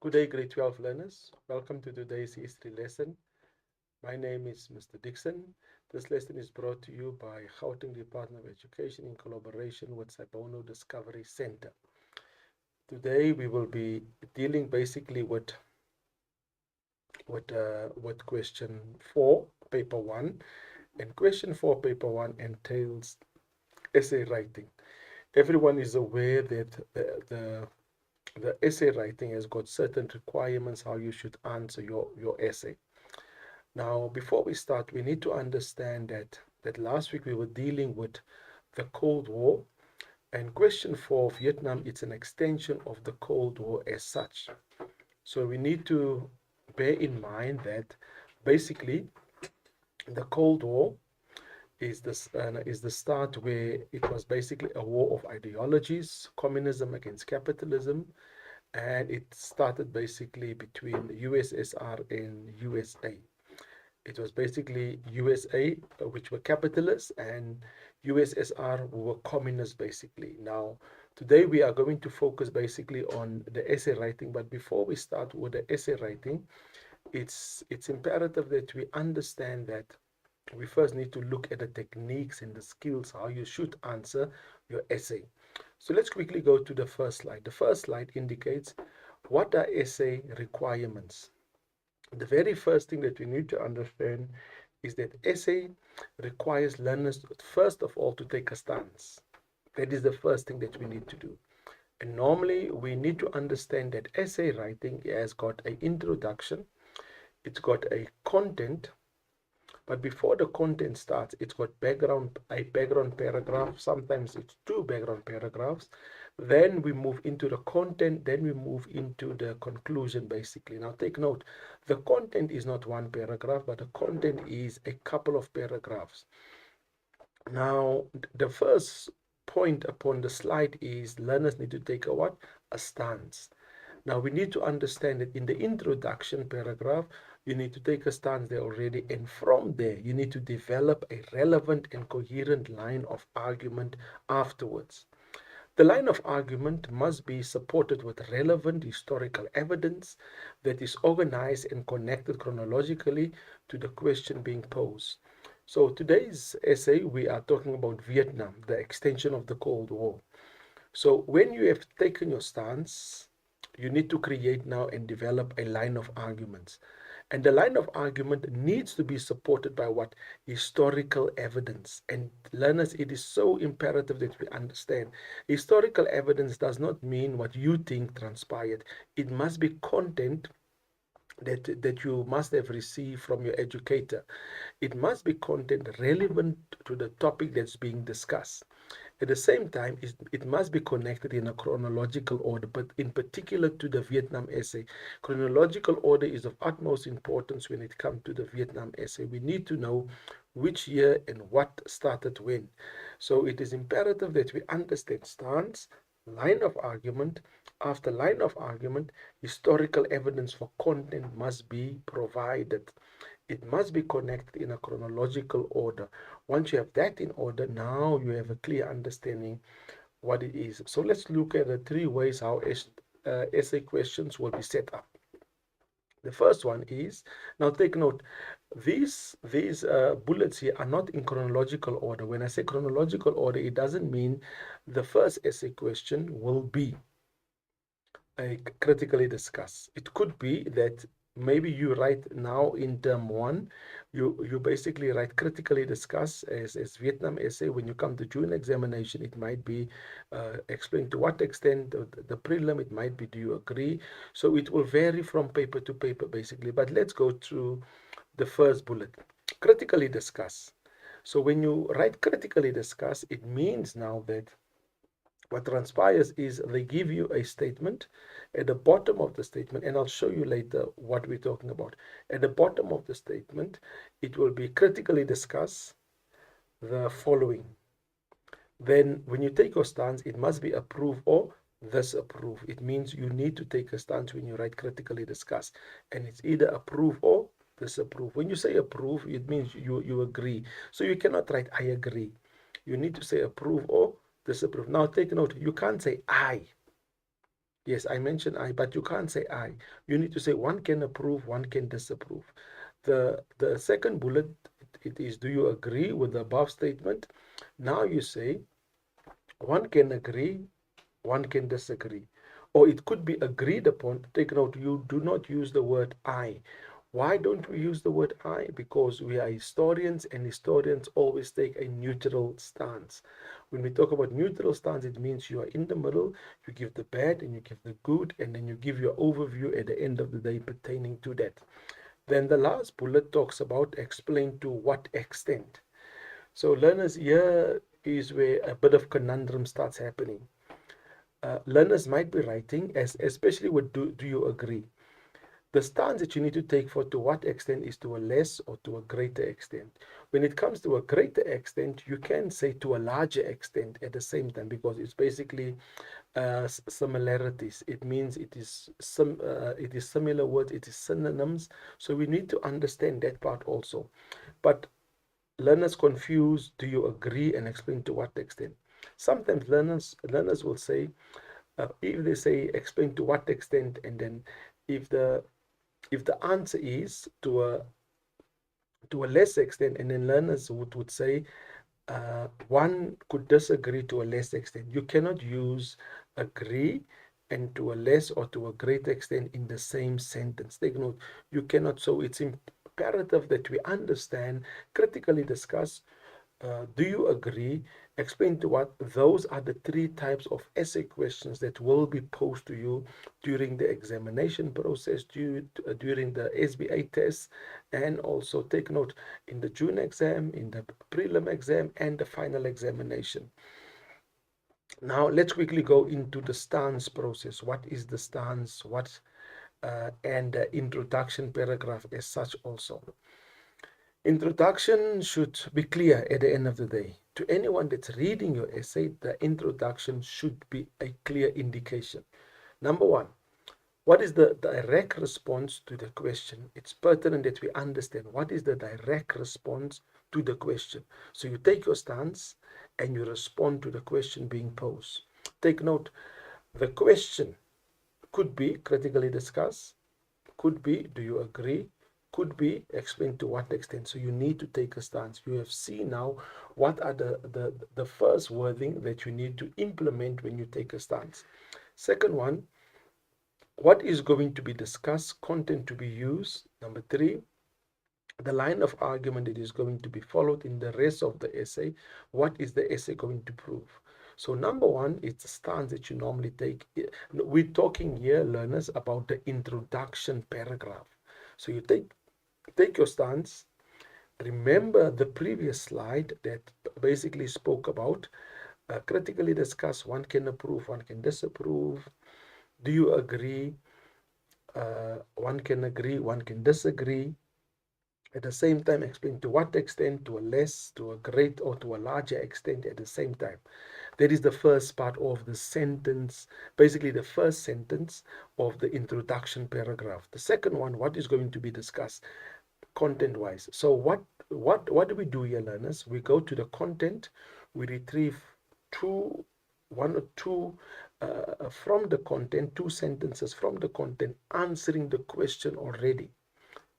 Good day, grade 12 learners. Welcome to today's history lesson. My name is Mr. Dixon. This lesson is brought to you by Gauteng Department of Education in collaboration with Sabono Discovery Center. Today we will be dealing basically with question 4, paper 1. And question 4, paper 1 entails essay writing. Everyone is aware that the essay writing has got certain requirements how you should answer your essay. Now, before we start, we need to understand that last week we were dealing with the Cold War, and question 4, Vietnam, it's an extension of the Cold War as such. So we need to bear in mind that basically the Cold War is the start where it was basically a war of ideologies, communism against capitalism, and it started basically between the USSR and USA. It was basically USA, which were capitalists, and USSR who were communists, basically. Now, today we are going to focus basically on the essay writing, but before we start with the essay writing, it's imperative that we understand that we first need to look at the techniques and the skills, how you should answer your essay. So let's quickly go to the first slide. The first slide indicates what are essay requirements. The very first thing that we need to understand is that essay requires learners, first of all, to take a stance. That is the first thing that we need to do. And normally we need to understand that essay writing has got an introduction, it's got a content, but before the content starts, it's got a background paragraph. Sometimes it's two background paragraphs. Then we move into the content. Then we move into the conclusion, basically. Now, take note, the content is not one paragraph, but the content is a couple of paragraphs. Now, the first point upon the slide is learners need to take a what? A stance. Now, we need to understand that in the introduction paragraph, you need to take a stance there already, and from there, you need to develop a relevant and coherent line of argument afterwards. The line of argument must be supported with relevant historical evidence that is organized and connected chronologically to the question being posed. So today's essay, we are talking about Vietnam, the extension of the Cold War. So when you have taken your stance, you need to create now and develop a line of arguments. And the line of argument needs to be supported by what? Historical evidence. And learners, it is so imperative that we understand. Historical evidence does not mean what you think transpired. It must be content that you must have received from your educator. It must be content relevant to the topic that's being discussed. At the same time, it must be connected in a chronological order, but in particular to the Vietnam essay. Chronological order is of utmost importance when it comes to the Vietnam essay. We need to know which year and what started when. So it is imperative that we understand stance, line of argument. After line of argument, historical evidence for content must be provided. It must be connected in a chronological order. Once you have that in order, now you have a clear understanding what it is. So let's look at the three ways how essay questions will be set up. The first one is, now take note, these bullets here are not in chronological order. When I say chronological order, it doesn't mean the first essay question will be critically discussed. It could be that maybe you write now in term one, you basically write critically discuss as Vietnam essay. When you come to June examination, it might be explain to what extent the prelim, it might be do you agree. So it will vary from paper to paper basically, but let's go through the first bullet, critically discuss. So when you write critically discuss, it means now that what transpires is they give you a statement at the bottom of the statement, and I'll show you later what we're talking about. At the bottom of the statement, it will be critically discuss the following. Then when you take your stance, it must be approve or disapprove. It means you need to take a stance when you write critically discuss, and it's either approve or disapprove. When you say approve, it means you agree. So you cannot write I agree. You need to say approve or disapprove. Now take note, you can't say I. Yes, I mentioned I, but you can't say I. You need to say one can approve, one can disapprove. The second bullet, it is, do you agree with the above statement? Now you say one can agree, one can disagree. Or it could be agreed upon. Take note, you do not use the word I. Why don't we use the word I? Because we are historians, and historians always take a neutral stance. When we talk about neutral stance, it means you are in the middle, you give the bad and you give the good, and then you give your overview at the end of the day pertaining to that. Then the last bullet talks about explain to what extent. So learners, here is where a bit of conundrum starts happening. Learners might be writing, as especially with do you agree? The stance that you need to take for to what extent is to a less or to a greater extent. When it comes to a greater extent, you can say to a larger extent at the same time, because it's basically similarities. It means it is similar words, it is synonyms. So we need to understand that part also. But learners confuse do you agree and explain to what extent. Sometimes learners will say, if they say explain to what extent, and then if the answer is to a less extent, and then learners would say one could disagree to a less extent. You cannot use agree and to a less or to a great extent in the same sentence. Take note, you cannot. So it's imperative that we understand, critically discuss, do you agree? Explain to what. Those are the three types of essay questions that will be posed to you during the examination process, during the SBA test, and also take note in the June exam, in the prelim exam, and the final examination. Now let's quickly go into the stance process. What is the stance? And the introduction paragraph as such also. Introduction should be clear at the end of the day. To anyone that's reading your essay, the introduction should be a clear indication. Number one, what is the direct response to the question? It's pertinent that we understand what is the direct response to the question. So you take your stance and you respond to the question being posed. Take note, the question could be critically discussed, could be do you agree, could be explain to what extent. So you need to take a stance. You have seen now what are the first wording that you need to implement when you take a stance. Second one, what is going to be discussed, content to be used. Number three, the line of argument that is going to be followed in the rest of the essay. What is the essay going to prove? So number one is the stance that you normally take. We're talking here, learners, about the introduction paragraph. So you take your stance. Remember the previous slide that basically spoke about critically discuss. One can approve, one can disapprove. Do you agree? One can agree, one can disagree. At the same time, explain to what extent, to a less, to a great, or to a larger extent at the same time. That is the first part of the sentence, basically the first sentence of the introduction paragraph. The second one, what is going to be discussed content-wise. So what do we do here, learners? We go to the content, we retrieve one or two from the content, two sentences from the content answering the question already,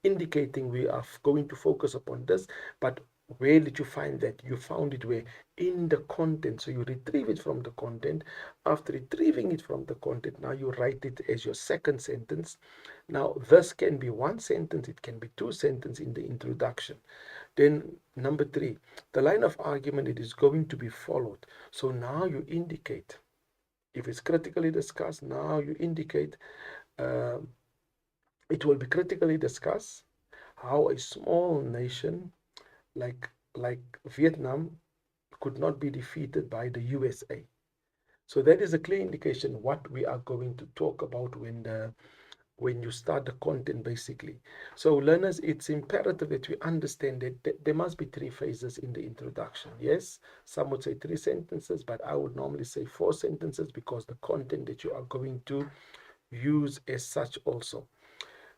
indicating we are going to focus upon this. But where did you find that? You found it where? In the content. So you retrieve it from the content. After retrieving it from the content, now you write it as your second sentence. Now this can be one sentence, it can be two sentences in the introduction. Then number three, the line of argument, it is going to be followed. So now you indicate, if it's critically discussed, now you indicate uh, it will be critically discussed how a small nation like Vietnam could not be defeated by the USA. So that is a clear indication what we are going to talk about when you start the content basically. So learners, it's imperative that we understand that there must be three phases in the introduction. Yes, some would say three sentences, but I would normally say four sentences because the content that you are going to use as such also.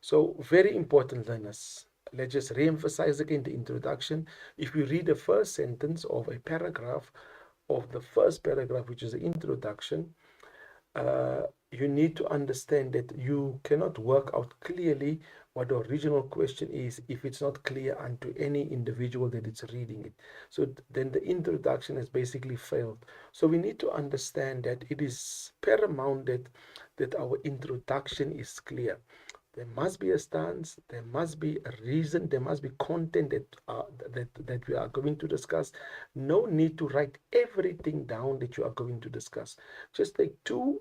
So very important, learners. Let's just re-emphasize again the introduction. If you read the first sentence of a paragraph, of the first paragraph, which is the introduction, you need to understand that you cannot work out clearly what the original question is if it's not clear unto any individual that is reading it. So then the introduction has basically failed. So we need to understand that it is paramount that our introduction is clear. There must be a stance, there must be a reason, there must be content that we are going to discuss. No need to write everything down that you are going to discuss. Just take two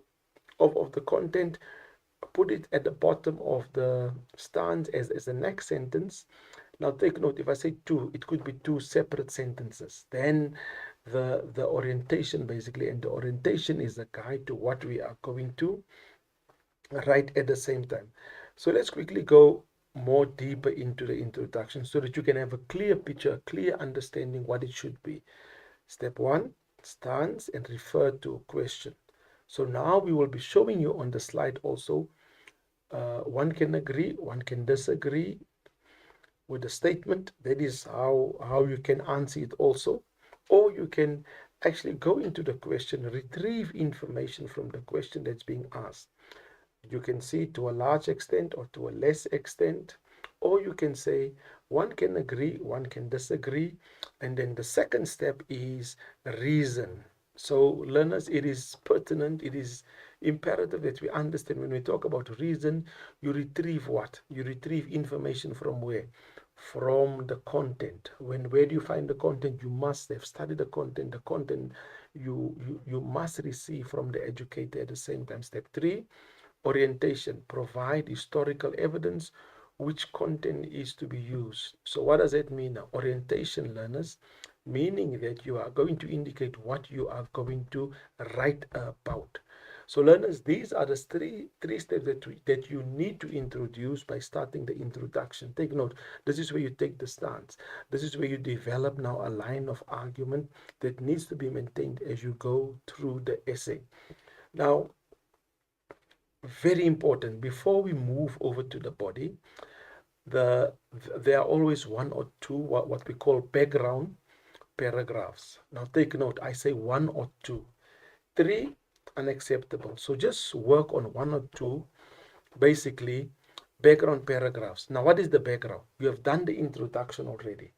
of the content, put it at the bottom of the stance as the next sentence. Now take note, if I say two, it could be two separate sentences. Then the orientation basically, and the orientation is a guide to what we are going to write at the same time. So let's quickly go more deeper into the introduction so that you can have a clear picture, a clear understanding what it should be. Step one, stance and refer to a question. So now we will be showing you on the slide also. One can agree, one can disagree with the statement. That is how you can answer it also. Or you can actually go into the question, retrieve information from the question that's being asked. You can see to a large extent or to a less extent, or you can say one can agree, one can disagree, and then the second step is reason. So learners, it is pertinent, it is imperative that we understand when we talk about reason, you retrieve what? You retrieve information from where? From the content. Where do you find the content? You must have studied the content. The content you must receive from the educator at the same time. Step three, orientation. Provide historical evidence which content is to be used. So what does that mean now? Orientation, learners, meaning that you are going to indicate what you are going to write about. So learners, these are the three steps that you need to introduce by starting the introduction. Take note, this is where you take the stance. This is where you develop now a line of argument that needs to be maintained as you go through the essay. Now, very important, before we move over to the body, there are always one or two what we call background paragraphs. Now take note, I say one or two. Three, unacceptable. So just work on one or two, basically, background paragraphs. Now what is the background? You have done the introduction already.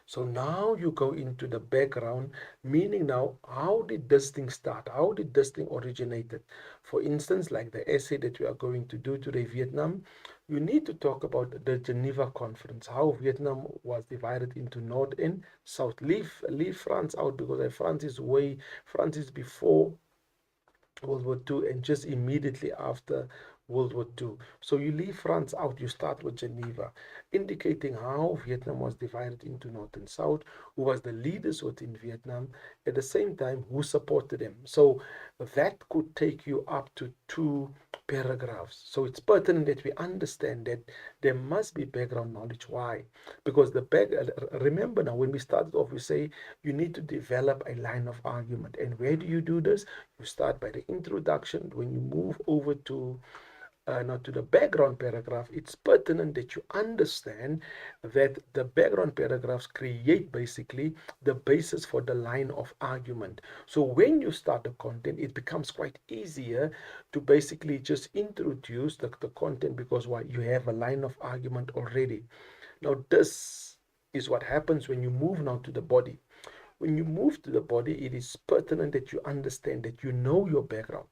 So now you go into the background, meaning now, how did this thing start? How did this thing originated? For instance, like the essay that we are going to do today, Vietnam, you need to talk about the Geneva Conference, how Vietnam was divided into North and South. Leave France out because France is before World War II and just immediately after World War II. So you leave France out, you start with Geneva, indicating how Vietnam was divided into North and South, who was the leaders within Vietnam, at the same time, who supported them. So that could take you up to two paragraphs. So it's pertinent that we understand that there must be background knowledge. Why? Because remember now, when we started off, we say you need to develop a line of argument. And where do you do this? You start by the introduction. When you move over to now to the background paragraph, it's pertinent that you understand that the background paragraphs create basically the basis for the line of argument. So when you start the content, it becomes quite easier to basically just introduce the content because why? You have a line of argument already. Now this is what happens when you move now to the body. When you move to the body, it is pertinent that you understand that you know your background.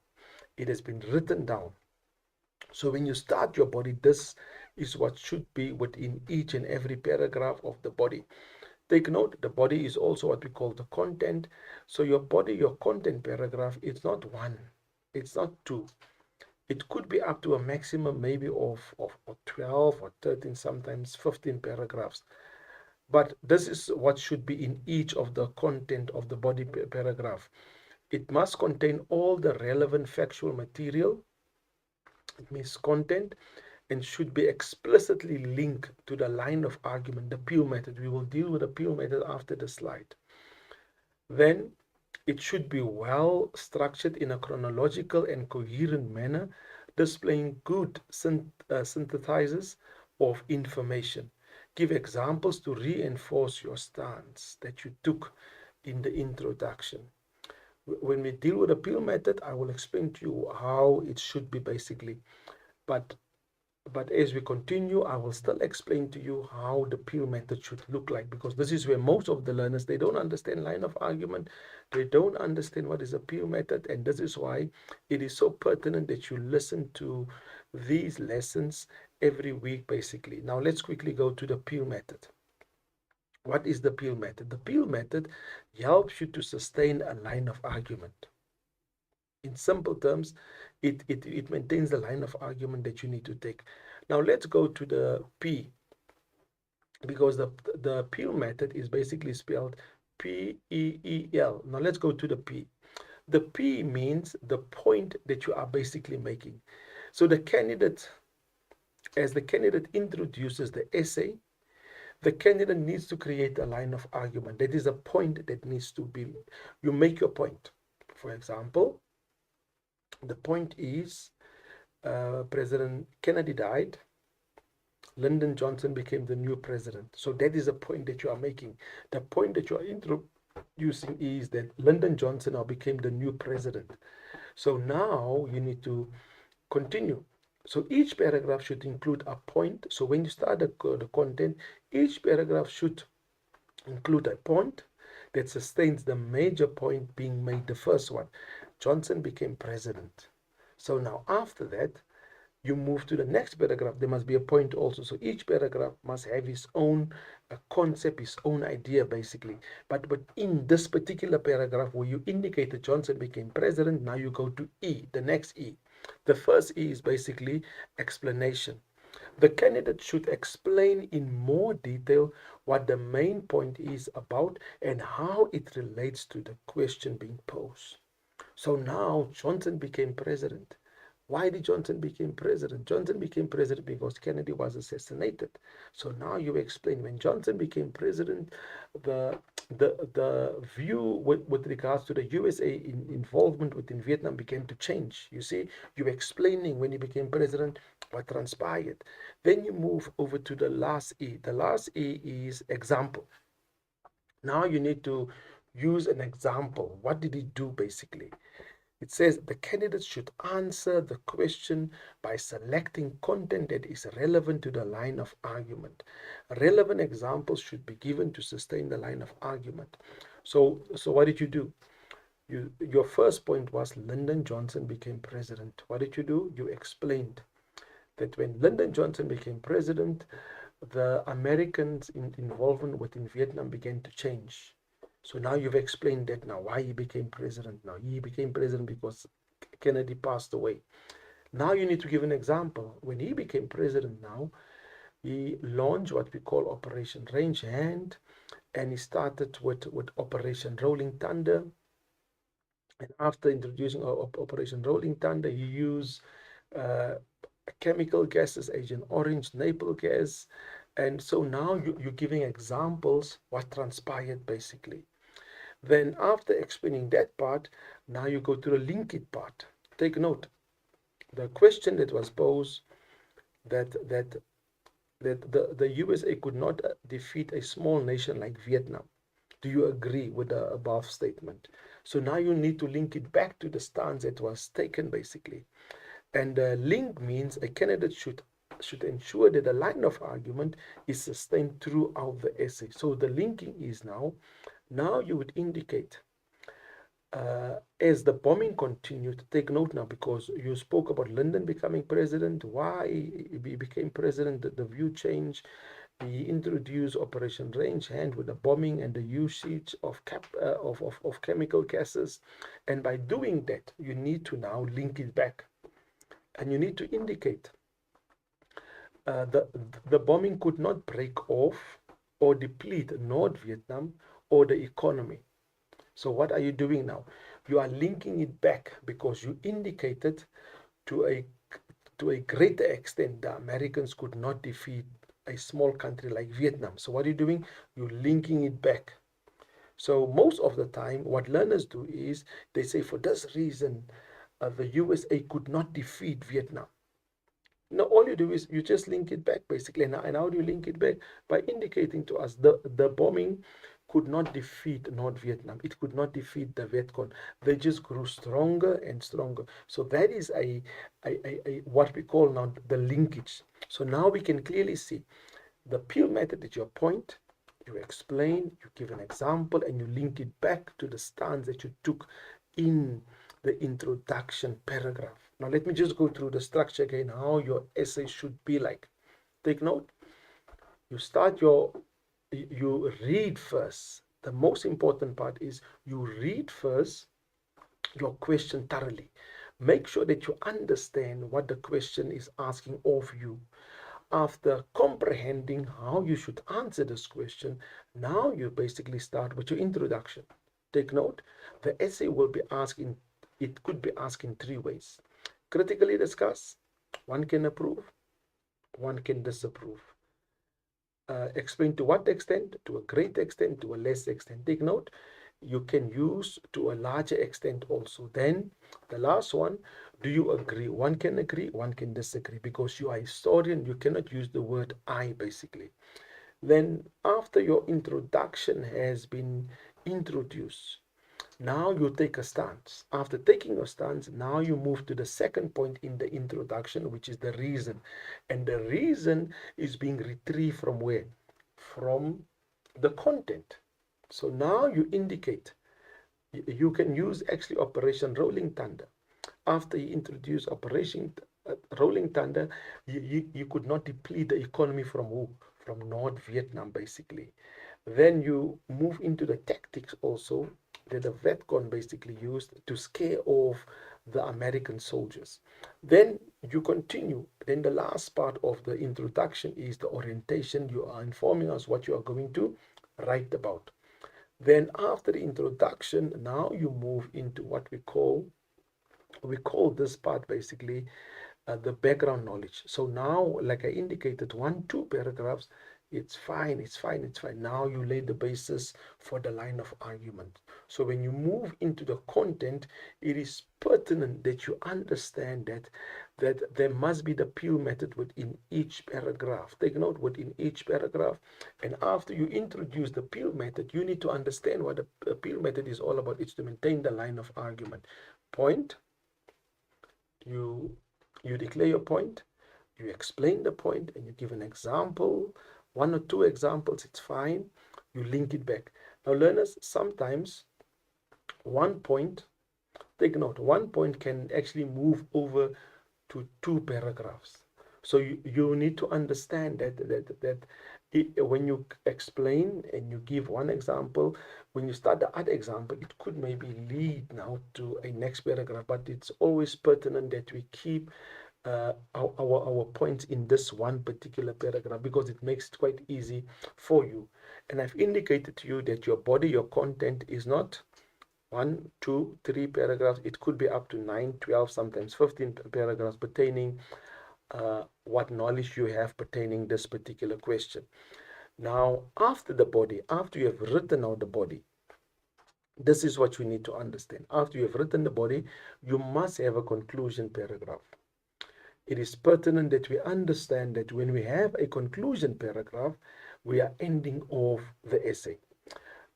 It has been written down. So when you start your body, this is what should be within each and every paragraph of the body. Take note, the body is also what we call the content. So your body, your content paragraph, it's not one, it's not two. It could be up to a maximum maybe of 12 or 13, sometimes 15 paragraphs. But this is what should be in each of the content of the body paragraph. It must contain all the relevant factual material. It means content, and should be explicitly linked to the line of argument, the Pew method. We will deal with the Pew method after the slide. Then it should be well structured in a chronological and coherent manner, displaying good synthesizers of information. Give examples to reinforce your stance that you took in the introduction. When we deal with the Peel method, I will explain to you how it should be basically. But as we continue, I will still explain to you how the Peel method should look like, because this is where most of the learners, they don't understand line of argument, they don't understand what is a Peel method, and this is why it is so pertinent that you listen to these lessons every week basically. Now let's quickly go to the Peel method. What is the Peel method? The Peel method helps you to sustain a line of argument. In simple terms, it maintains the line of argument that you need to take. Now let's go to the P, because the Peel method is basically spelled P-E-E-L. Now let's go to the P. The P means the point that you are basically making. So the candidate, as the candidate introduces the essay, the candidate needs to create a line of argument. That is a point that needs to be, you make your point. For example, the point is President Kennedy died, Lyndon Johnson became the new president. So that is a point that you are making. The point that you are introducing is that Lyndon Johnson now became the new president. So now you need to continue. So each paragraph should include a point. So when you start the content, each paragraph should include a point that sustains the major point being made, the first one. Johnson became president. So now after that, you move to the next paragraph. There must be a point also. So each paragraph must have its own concept, its own idea basically. But in this particular paragraph where you indicate that Johnson became president, now you go to E, the next E. The first E is basically explanation. The candidate should explain in more detail what the main point is about and how it relates to the question being posed. So now Johnson became president. Why did Johnson become president? Johnson became president because Kennedy was assassinated. So now you explain, when Johnson became president, the view with regards to the USA involvement within Vietnam began to change. You see, you're explaining when he became president what transpired. Then you move over to the last E. The last E is example. Now you need to use an example. What did he do basically? It says the candidate should answer the question by selecting content that is relevant to the line of argument. Relevant examples should be given to sustain the line of argument. So what did you do? Your first point was Lyndon Johnson became president. What did you do? You explained that when Lyndon Johnson became president, the Americans' involvement within Vietnam began to change. So now you've explained that now, why he became president. Now he became president because Kennedy passed away. Now you need to give an example. When he became president now, he launched what we call Operation Range Hand, and he started with Operation Rolling Thunder. And after introducing Operation Rolling Thunder, he used chemical gases, Agent Orange, Napalm gas. And so now you're giving examples what transpired basically. Then after explaining that part, now you go to the linkage part. Take note, the question that was posed, that the USA could not defeat a small nation like Vietnam. Do you agree with the above statement? So now you need to link it back to the stance that was taken basically. And link means a candidate should ensure that the line of argument is sustained throughout the essay. So the linking is now you would indicate, as the bombing continued, take note now, because you spoke about Lyndon becoming president, why he became president, the view changed. He introduced Operation Range Hand with the bombing and the usage of chemical gases. And by doing that, you need to now link it back. And you need to indicate the bombing could not break off or deplete North Vietnam or the economy. So what are you doing now? You are linking it back because you indicated to a greater extent the Americans could not defeat a small country like Vietnam. So what are you doing? You're linking it back. So most of the time, what learners do is they say, for this reason, the USA could not defeat Vietnam. Now, all you do is you just link it back basically. And how do you link it back? By indicating to us the bombing could not defeat North Vietnam. It could not defeat the Vietcong. They just grew stronger and stronger. So that is a what we call now the linkage. So now we can clearly see the Peel method is your point. You explain, you give an example, and you link it back to the stance that you took in the introduction paragraph. Now let me just go through the structure again, how your essay should be like. Take note. You read first. The most important part is you read first your question thoroughly. Make sure that you understand what the question is asking of you. After comprehending how you should answer this question, now you basically start with your introduction. Take note, the essay will be asked in, it could be asked in three ways. Critically discuss, one can approve, one can disapprove. Explain to what extent, to a great extent, to a less extent. Take note, you can use to a larger extent also. Then the last one, do you agree? One can disagree, because you are a historian, you cannot use the word I basically. Then after your introduction has been introduced, now you take a stance. After taking a stance, now you move to the second point in the introduction, which is the reason. And the reason is being retrieved from where? From the content. So now you indicate, you can use actually Operation Rolling Thunder. After you introduce Operation Rolling Thunder, you could not deplete the economy from who? From North Vietnam, basically. Then you move into the tactics also that the Vietcong basically used to scare off the American soldiers. Then you continue. Then the last part of the introduction is the orientation. You are informing us what you are going to write about. Then after the introduction, now you move into what we call this part basically the background knowledge. So now, like I indicated, 1-2 paragraphs, it's fine. Now you lay the basis for the line of argument. So when you move into the content, it is pertinent that you understand that there must be the Peel method within each paragraph. Take note, within each paragraph. And after you introduce the Peel method, you need to understand what the Peel method is all about. It's to maintain the line of argument. Point, you declare your point, you explain the point, and you give an example, 1 or 2 examples, it's fine. You link it back. Now, learners, sometimes one point, take note, one point can actually move over to 2 paragraphs. So you need to understand that when you explain and you give one example, when you start the other example, it could maybe lead now to a next paragraph, but it's always pertinent that we keep our points in this one particular paragraph, because it makes it quite easy for you. And I've indicated to you that your body, your content is not 1, 2, 3 paragraphs. It could be up to 9, 12, sometimes 15 paragraphs pertaining what knowledge you have pertaining this particular question. Now, after the body, after you have written out the body, this is what you need to understand. After you have written the body, you must have a conclusion paragraph. It is pertinent that we understand that when we have a conclusion paragraph, we are ending off the essay.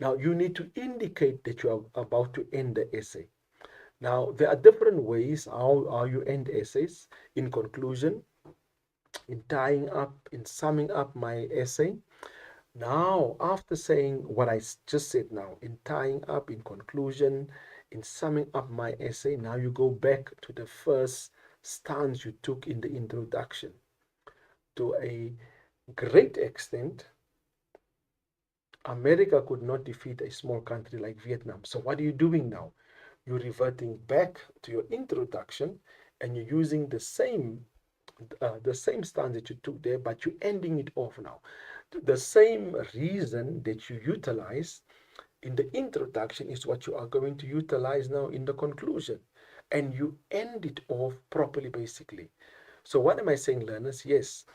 Now, you need to indicate that you are about to end the essay. Now, there are different ways how you end essays: in conclusion, in tying up, in summing up my essay. Now, after saying what I just said now, in tying up, in conclusion, in summing up my essay, now you go back to the first stance you took in the introduction. To a great extent, America could not defeat a small country like Vietnam. So what are you doing now? You're reverting back to your introduction, and you're using the same stance that you took there, but you're ending it off now. The same reason that you utilize in the introduction is what you are going to utilize now in the conclusion, and you end it off properly basically. So what am I saying, learners? Yes,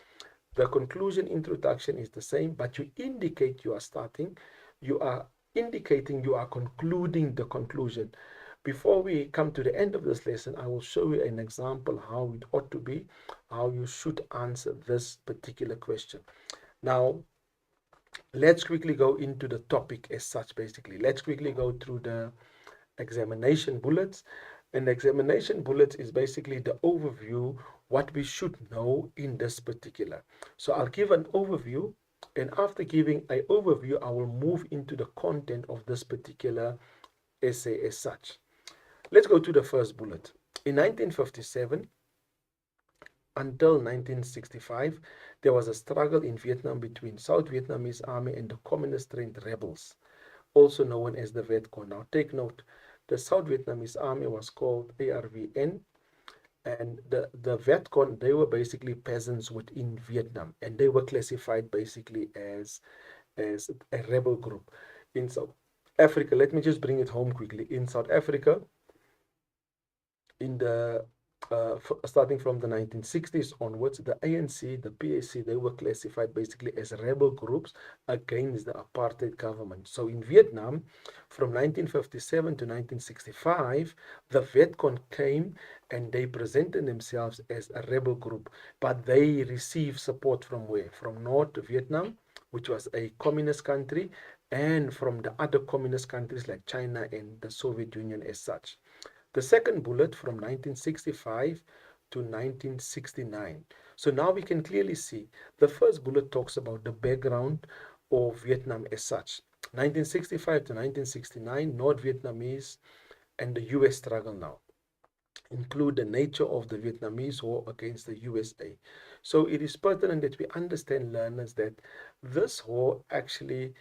the conclusion introduction is the same, but you indicate you are starting, you are indicating you are concluding the conclusion. Before we come to the end of this lesson, I will show you an example how it ought to be, how you should answer this particular question. Now, let's quickly go into the topic as such. Basically, let's quickly go through the examination bullets. And the examination bullets is basically the overview, what we should know in this particular. So I'll give an overview, and after giving an overview, I will move into the content of this particular essay as such. Let's go to the first bullet. In 1957 until 1965, there was a struggle in Vietnam between South Vietnamese army and the communist-trained rebels, also known as the Vietcong. Now take note, the South Vietnamese army was called ARVN, and the Vietcong, they were basically peasants within Vietnam, and they were classified basically as a rebel group. In South Africa, let me just bring it home quickly. In South Africa, in the starting from the 1960s onwards, the ANC, the PAC, they were classified basically as rebel groups against the apartheid government. So in Vietnam, from 1957 to 1965, the Vietcong came and they presented themselves as a rebel group, but they received support from where? From North Vietnam, which was a communist country, and from the other communist countries like China and the Soviet Union as such. The second bullet from 1965 to 1969. So now we can clearly see the first bullet talks about the background of Vietnam as such. 1965 to 1969, North Vietnamese and the US struggle now include the nature of the Vietnamese war against the USA. So it is pertinent that we understand, learners, that this war actually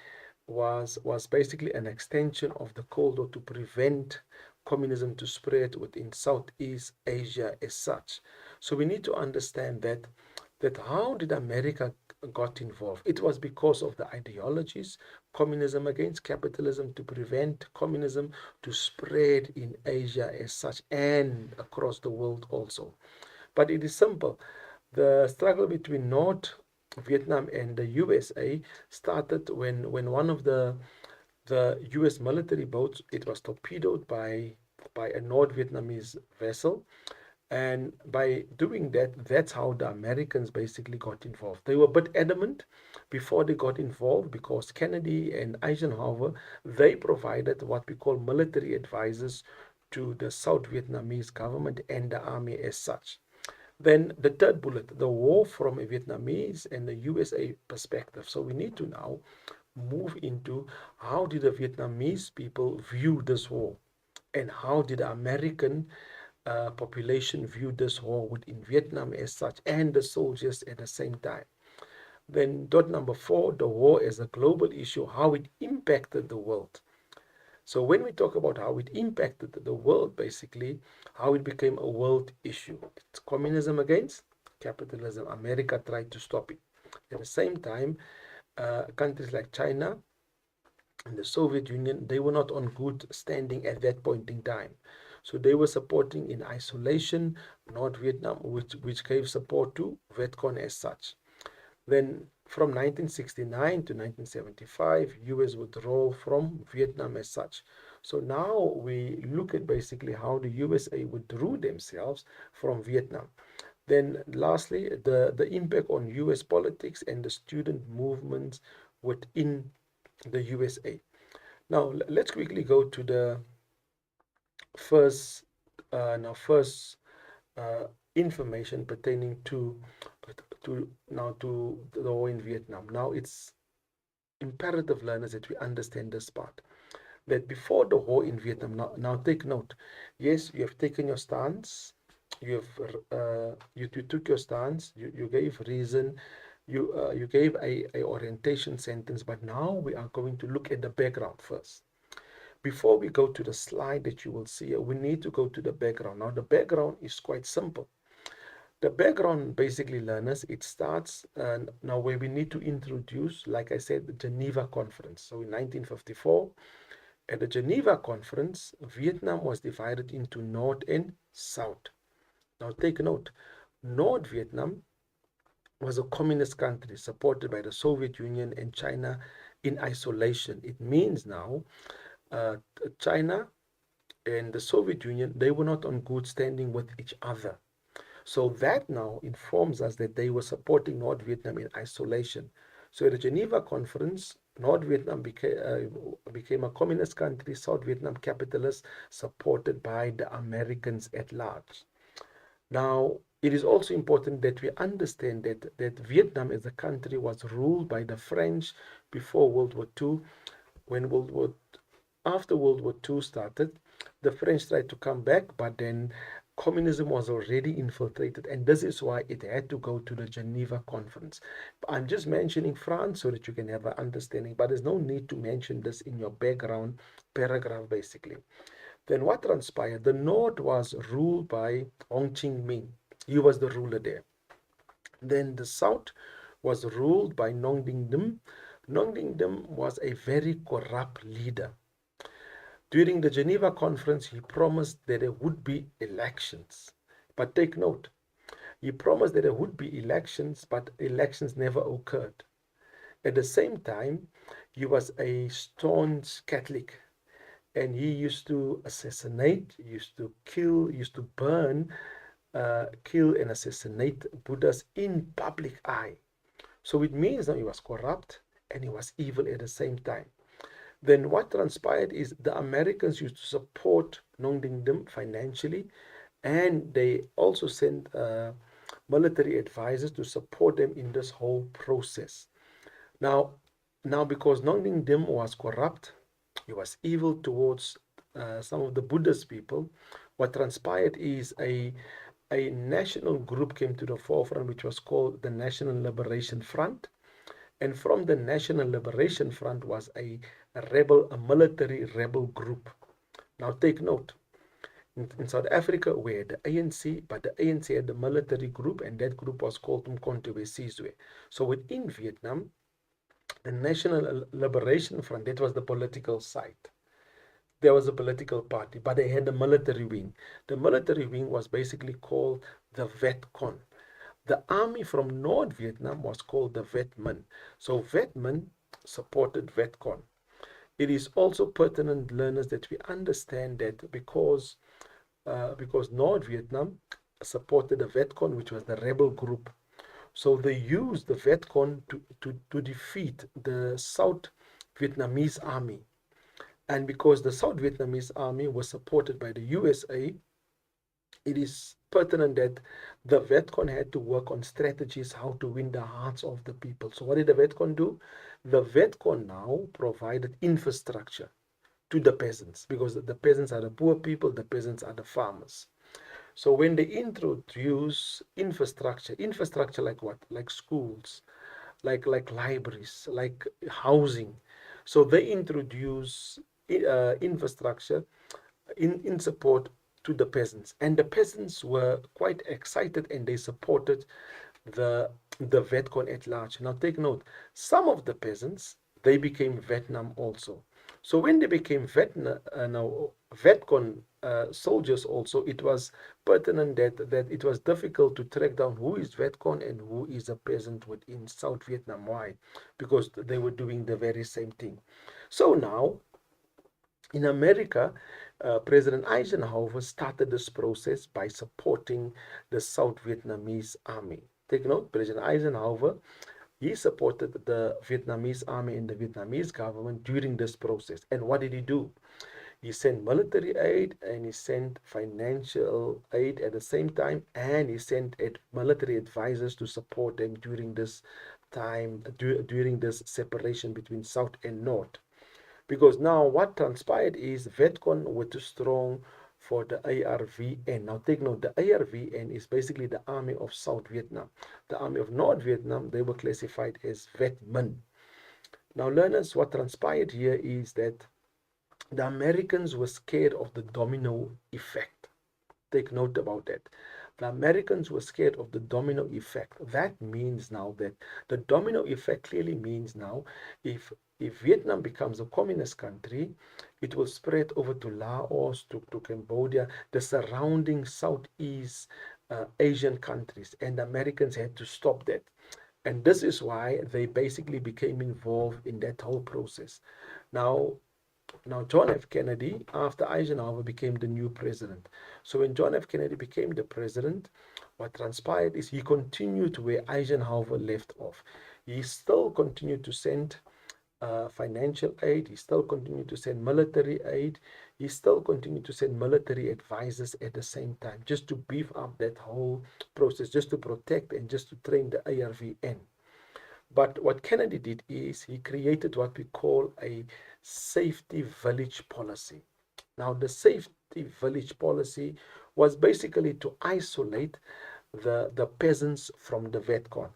was basically an extension of the Cold War to prevent communism to spread within Southeast Asia as such. So we need to understand that how did America got involved? It was because of the ideologies, communism against capitalism, to prevent communism to spread in Asia as such and across the world also. But it is simple. The struggle between North Vietnam and the USA started when one of the US military boats, it was torpedoed by a North Vietnamese vessel. And by doing that, that's how the Americans basically got involved. They were a bit adamant before they got involved because Kennedy and Eisenhower, they provided what we call military advisors to the South Vietnamese government and the army as such. Then the third bullet, the war from a Vietnamese and the USA perspective. So we need to now move into how did the Vietnamese people view this war, and how did the American population view this war within Vietnam as such, and the soldiers at the same time. Then dot number 4, the war as a global issue, how it impacted the world. So when we talk about how it impacted the world, basically, how it became a world issue. It's communism against capitalism. America tried to stop it. At the same time, countries like China and the Soviet Union, they were not on good standing at that point in time. So they were supporting in isolation North Vietnam, which gave support to Vietcong as such. Then from 1969 to 1975, US withdrawal from Vietnam as such. So now we look at basically how the USA withdrew themselves from Vietnam. Then lastly, the impact on US politics and the student movements within the USA. Now let's quickly go to the first first information pertaining to the war in Vietnam. Now it's imperative, learners, that we understand this part. That before the war in Vietnam, now take note. Yes, you have taken your stance. You took your stance. You gave reason. You gave a orientation sentence. But now we are going to look at the background first. Before we go to the slide that you will see, we need to go to the background. Now the background is quite simple. The background, basically, learners, it starts now where we need to introduce, like I said, the Geneva Conference. So in 1954, at the Geneva Conference, Vietnam was divided into North and South. Now take note, North Vietnam was a communist country supported by the Soviet Union and China in isolation. It means now uh, China and the Soviet Union, they were not on good standing with each other. So that now informs us that they were supporting North Vietnam in isolation. So at the Geneva Conference, North Vietnam became a communist country, South Vietnam capitalist, supported by the Americans at large. Now, it is also important that we understand that Vietnam as a country was ruled by the French before World War II. When after World War II started, the French tried to come back, but then communism was already infiltrated, and this is why it had to go to the Geneva Conference. I'm just mentioning France so that you can have an understanding, but there's no need to mention this in your background paragraph, basically. Then what transpired? The North was ruled by Ho Chi Minh. He was the ruler there. Then the South was ruled by Nong Dinh Diem. Nong Dinh Diem was a very corrupt leader. During the Geneva Conference, he promised that there would be elections. But take note, he promised that there would be elections, but elections never occurred. At the same time, he was a staunch Catholic, and he used to assassinate, used to kill, used to burn, kill and assassinate Buddhas in public eye. So it means that he was corrupt and he was evil at the same time. Then what transpired is the Americans used to support Nong Dinh Diem financially, and they also sent military advisors to support them in this whole process. Now, because Nong Dinh Diem was corrupt, he was evil towards some of the Buddhist people. What transpired is a national group came to the forefront, which was called the National Liberation Front. And from the National Liberation Front was a military rebel group. Now take note, in South Africa we had the ANC, but the ANC had the military group, and that group was called Umkhonto we Sizwe. So within Vietnam, the National Liberation Front, that was the political side. There was a political party, but they had a military wing. The military wing was basically called the Vietcong. The army from North Vietnam was called the Viet Minh. So Viet Minh supported Vietcong. It is also pertinent, learners, that we understand that because North Vietnam supported the Vietcong, which was the rebel group, so they used the Vietcong to defeat the South Vietnamese army. And because the South Vietnamese army was supported by the USA, it is pertinent that the Vietcong had to work on strategies how to win the hearts of the people. So what did the Vietcong do? The Vietcong now provided infrastructure to the peasants, because the peasants are the poor people, the peasants are the farmers. So when they introduce infrastructure like what? Like schools, like libraries, like housing. So they introduce infrastructure in support to the peasants, and the peasants were quite excited and they supported the Vietcong at large. Now take note, some of the peasants, they became Vietnam also. So when they became Vietcong soldiers also, it was pertinent that it was difficult to track down who is Vietcong and who is a peasant within South Vietnam. Why? Because they were doing the very same thing. So now, in America, President Eisenhower started this process by supporting the South Vietnamese army. Take note, President Eisenhower, he supported the Vietnamese army and the Vietnamese government during this process. And what did he do? He sent military aid and he sent financial aid at the same time, and he sent military advisors to support them during this time, during this separation between South and North. Because now what transpired is Vietcong were too strong for the ARVN. Now take note, the ARVN is basically the army of South Vietnam. The army of North Vietnam, they were classified as Viet Minh. Now learners, what transpired here is that the Americans were scared of the domino effect. Take note about that. The Americans were scared of the domino effect. That means now that the domino effect clearly means now if Vietnam becomes a communist country, it will spread over to Laos, to Cambodia, the surrounding Southeast Asian countries, and the Americans had to stop that. And this is why they basically became involved in that whole process. Now, John F. Kennedy, after Eisenhower, became the new president. So when John F. Kennedy became the president, what transpired is he continued where Eisenhower left off. he still continued to send financial aid. He still continued to send military aid. He still continued to send military advisors at the same time, just to beef up that whole process, just to protect and just to train the ARVN. But what Kennedy did is he created what we call a safety village policy. Now, the safety village policy was basically to isolate the peasants from the Vietcong.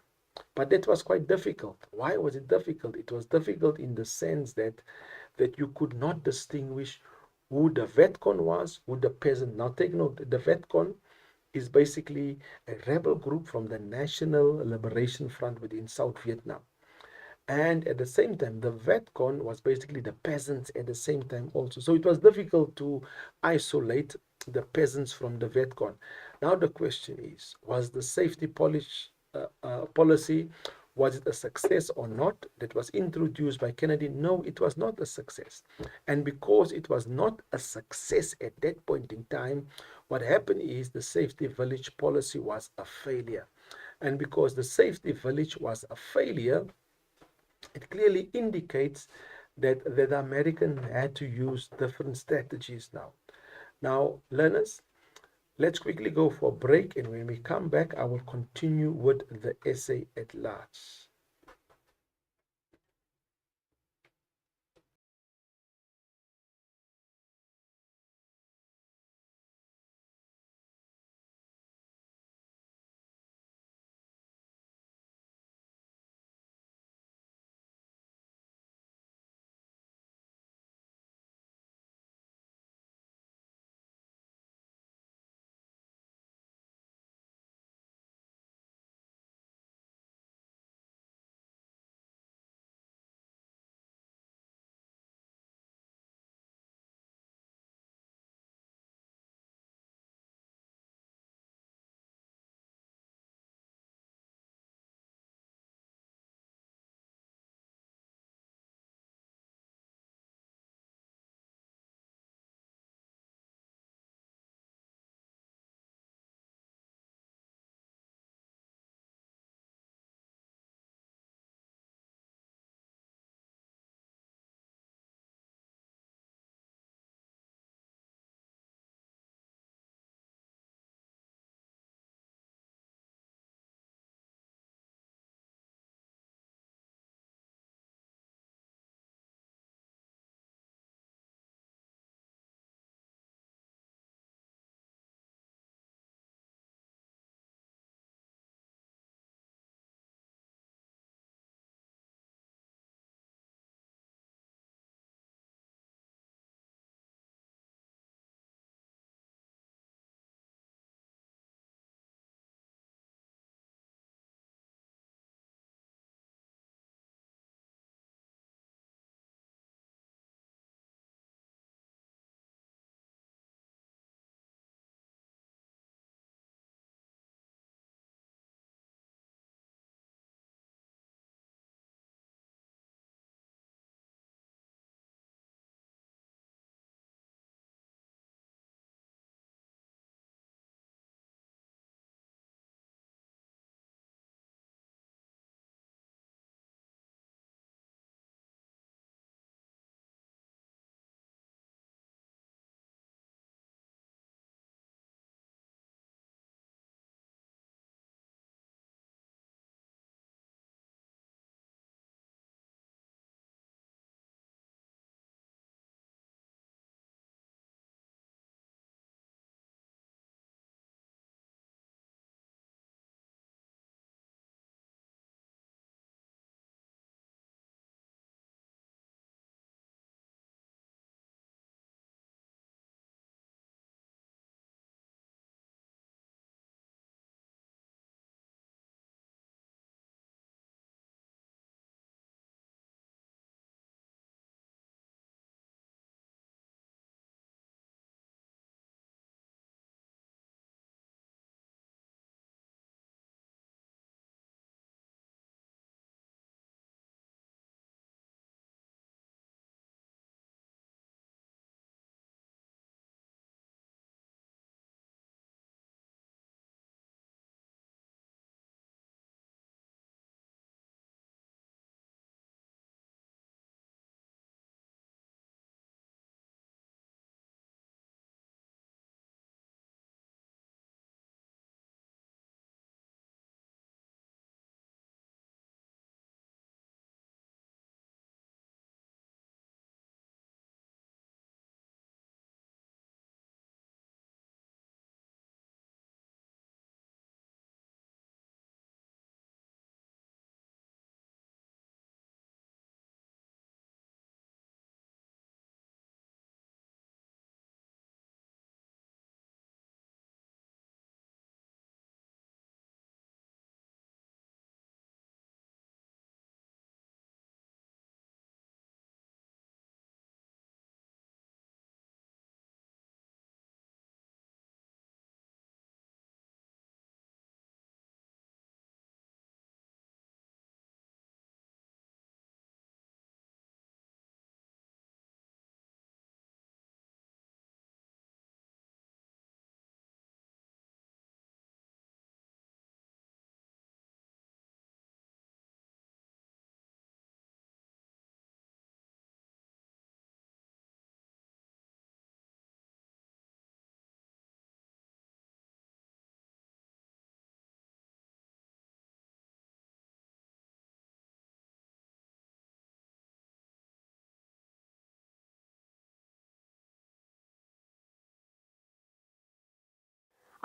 But that was quite difficult. Why was it difficult? It was difficult in the sense that you could not distinguish who the Vietcong was, who the peasant. Now take note, the Vietcong is basically a rebel group from the National Liberation Front within South Vietnam. And at the same time, the Vietcong was basically the peasants at the same time also. So it was difficult to isolate the peasants from the Vietcong. Now the question is, was the safety policy, was it a success or not? That was introduced by Kennedy. No, it was not a success. And because it was not a success at that point in time, what happened is the safety village policy was a failure. And because the safety village was a failure, it clearly indicates that the American had to use different strategies now. Now, learners, let's quickly go for a break, and when we come back, I will continue with the essay at large.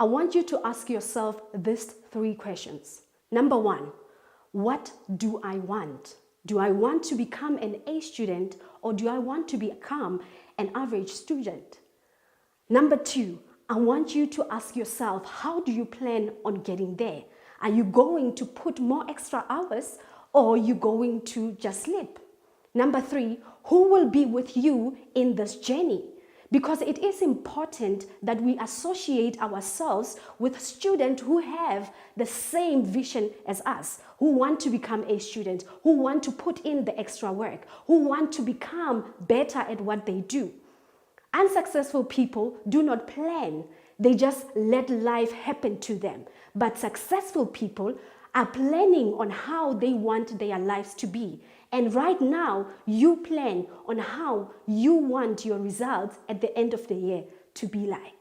I want you to ask yourself these 3 questions. Number 1, what do I want? Do I want to become an A student, or do I want to become an average student? Number 2, I want you to ask yourself, how do you plan on getting there? Are you going to put more extra hours, or are you going to just sleep? Number 3, who will be with you in this journey? Because it is important that we associate ourselves with students who have the same vision as us, who want to become A students, who want to put in the extra work, who want to become better at what they do. Unsuccessful people do not plan, they just let life happen to them. But successful people are planning on how they want their lives to be. And right now, you plan on how you want your results at the end of the year to be like.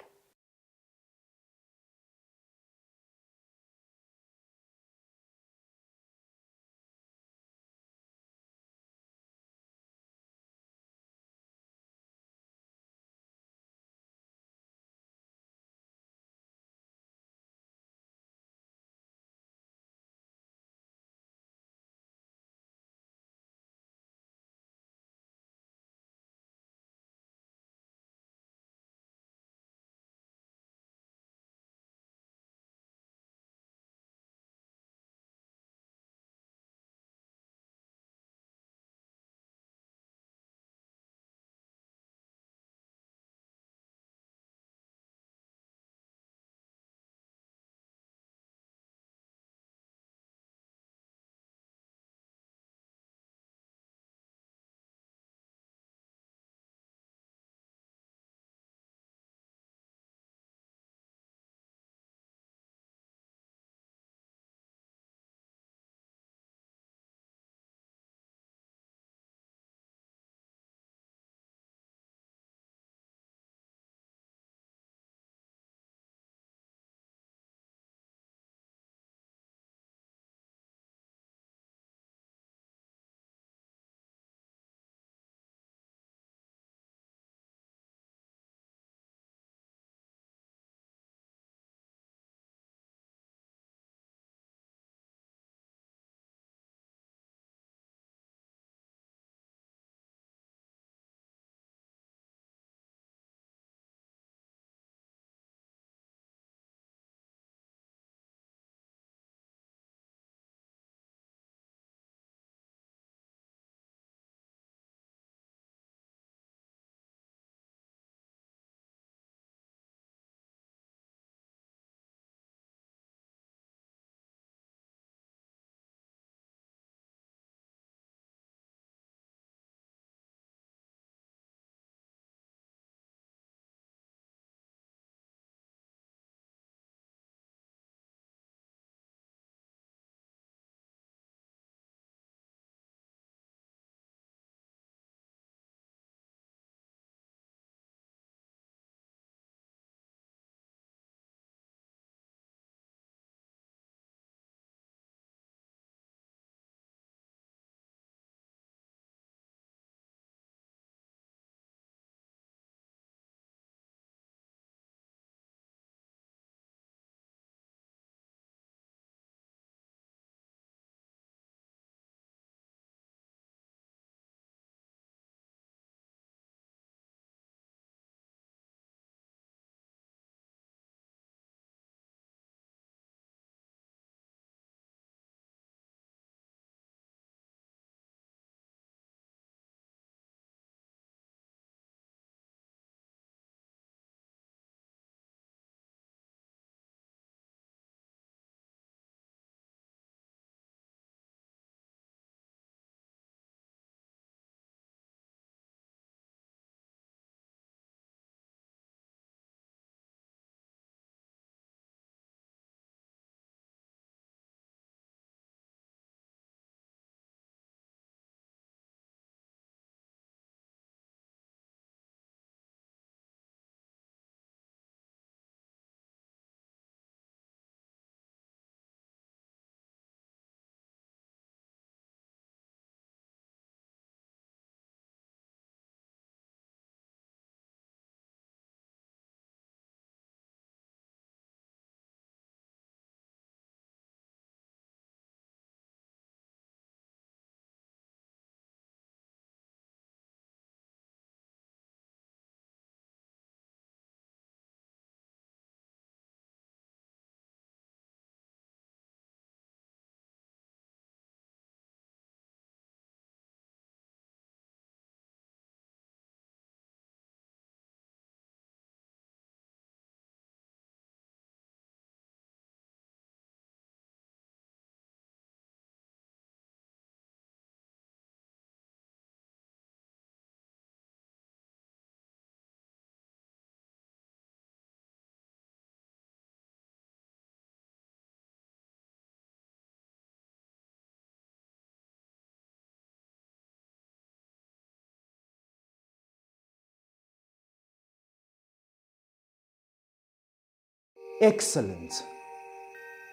Excellent.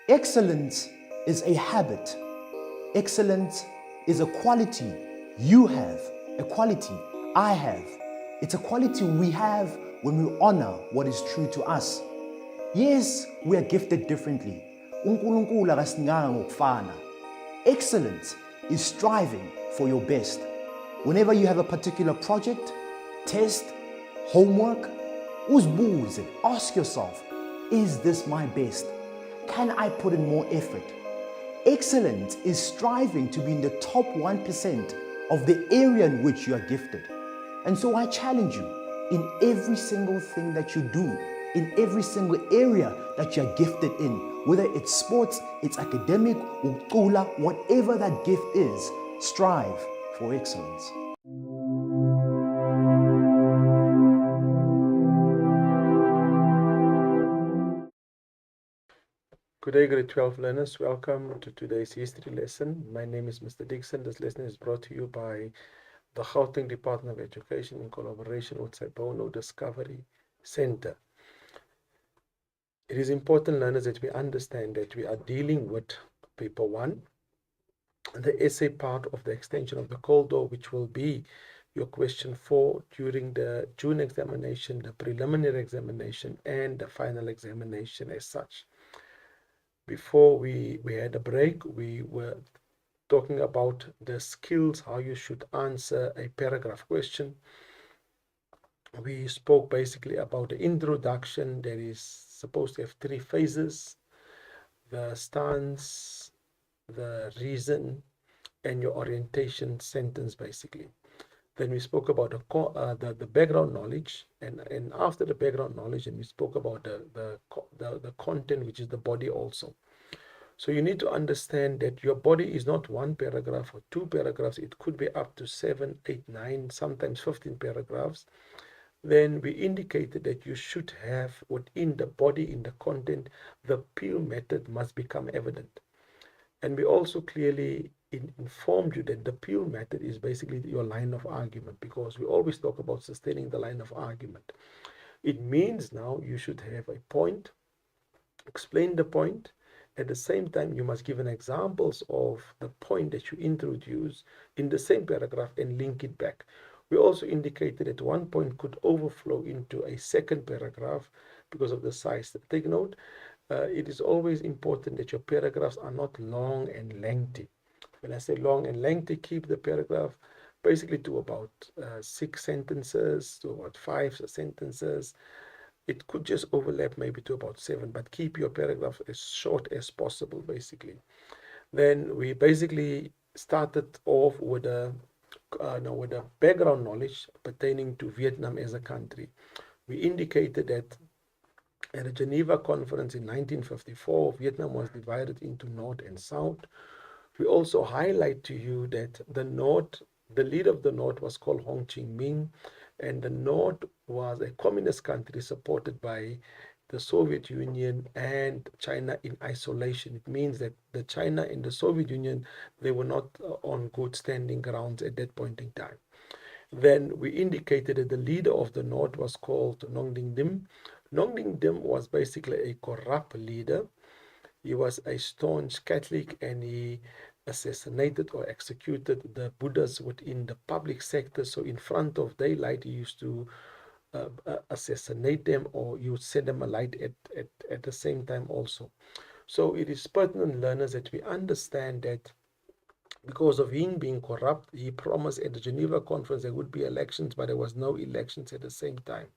Excellence is a habit. Excellence is a quality you have, a quality I have. It's a quality we have when we honor what is true to us. Yes, we are gifted differently. uNkulunkulu akasininganga ngokufana. Excellence is striving for your best. Whenever you have a particular project, test, homework, uzibuze, ask yourself, is this my best? Can I put in more effort? Excellence is striving to be in the top 1% of the area in which you are gifted. And so I challenge you, in every single thing that you do, in every single area that you're gifted in, whether it's sports, it's academic, ucula, whatever that gift is, strive for excellence. Good day, grade 12 learners. Welcome to today's history lesson. My name is Mr. Dixon. This lesson is brought to you by the Gauteng Department of Education in collaboration with Saibono Discovery Center. It is important, learners, that we understand that we are dealing with paper 1, the essay part of the extension of the Cold War, which will be your question 4 during the June examination, the preliminary examination, and the final examination as such. Before we had a break, we were talking about the skills, how you should answer a paragraph question. We spoke basically about the introduction that is supposed to have 3 phases: the stance, the reason, and your orientation sentence basically. Then we spoke about the background knowledge, and after the background knowledge, and we spoke about the content, which is the body also. So you need to understand that your body is not 1 paragraph or 2 paragraphs. It could be up to 7, 8, 9, sometimes 15 paragraphs. Then we indicated that you should have within the body, in the content, the Peel method must become evident. And we also clearly informed you that the Peel method is basically your line of argument, because we always talk about sustaining the line of argument. It means now you should have a point, explain the point. At the same time, you must give an examples of the point that you introduce in the same paragraph and link it back. We also indicated that one point could overflow into a second paragraph because of the size. Take note, it is always important that your paragraphs are not long and lengthy. When I say long and lengthy, keep the paragraph basically to about 6 sentences, to about 5 sentences. It could just overlap maybe to about 7, but keep your paragraph as short as possible, basically. Then we basically started off with a background knowledge pertaining to Vietnam as a country. We indicated that at the Geneva Conference in 1954, Vietnam was divided into North and South. We also highlight to you that the leader of the North was called Ho Chi Minh, and the North was a communist country supported by the Soviet Union and China in isolation. It means that the China and the Soviet Union, they were not on good standing grounds at that point in time. Then we indicated that the leader of the North was called Nong Dinh Diem. Nong Dinh Diem was basically a corrupt leader. He was a staunch Catholic, and he assassinated or executed the Buddhas within the public sector. So in front of daylight, he used to assassinate them, or you would send them a light at the same time also. So it is pertinent, learners, that we understand that because of him being corrupt, he promised at the Geneva Conference there would be elections, but there was no elections at the same time.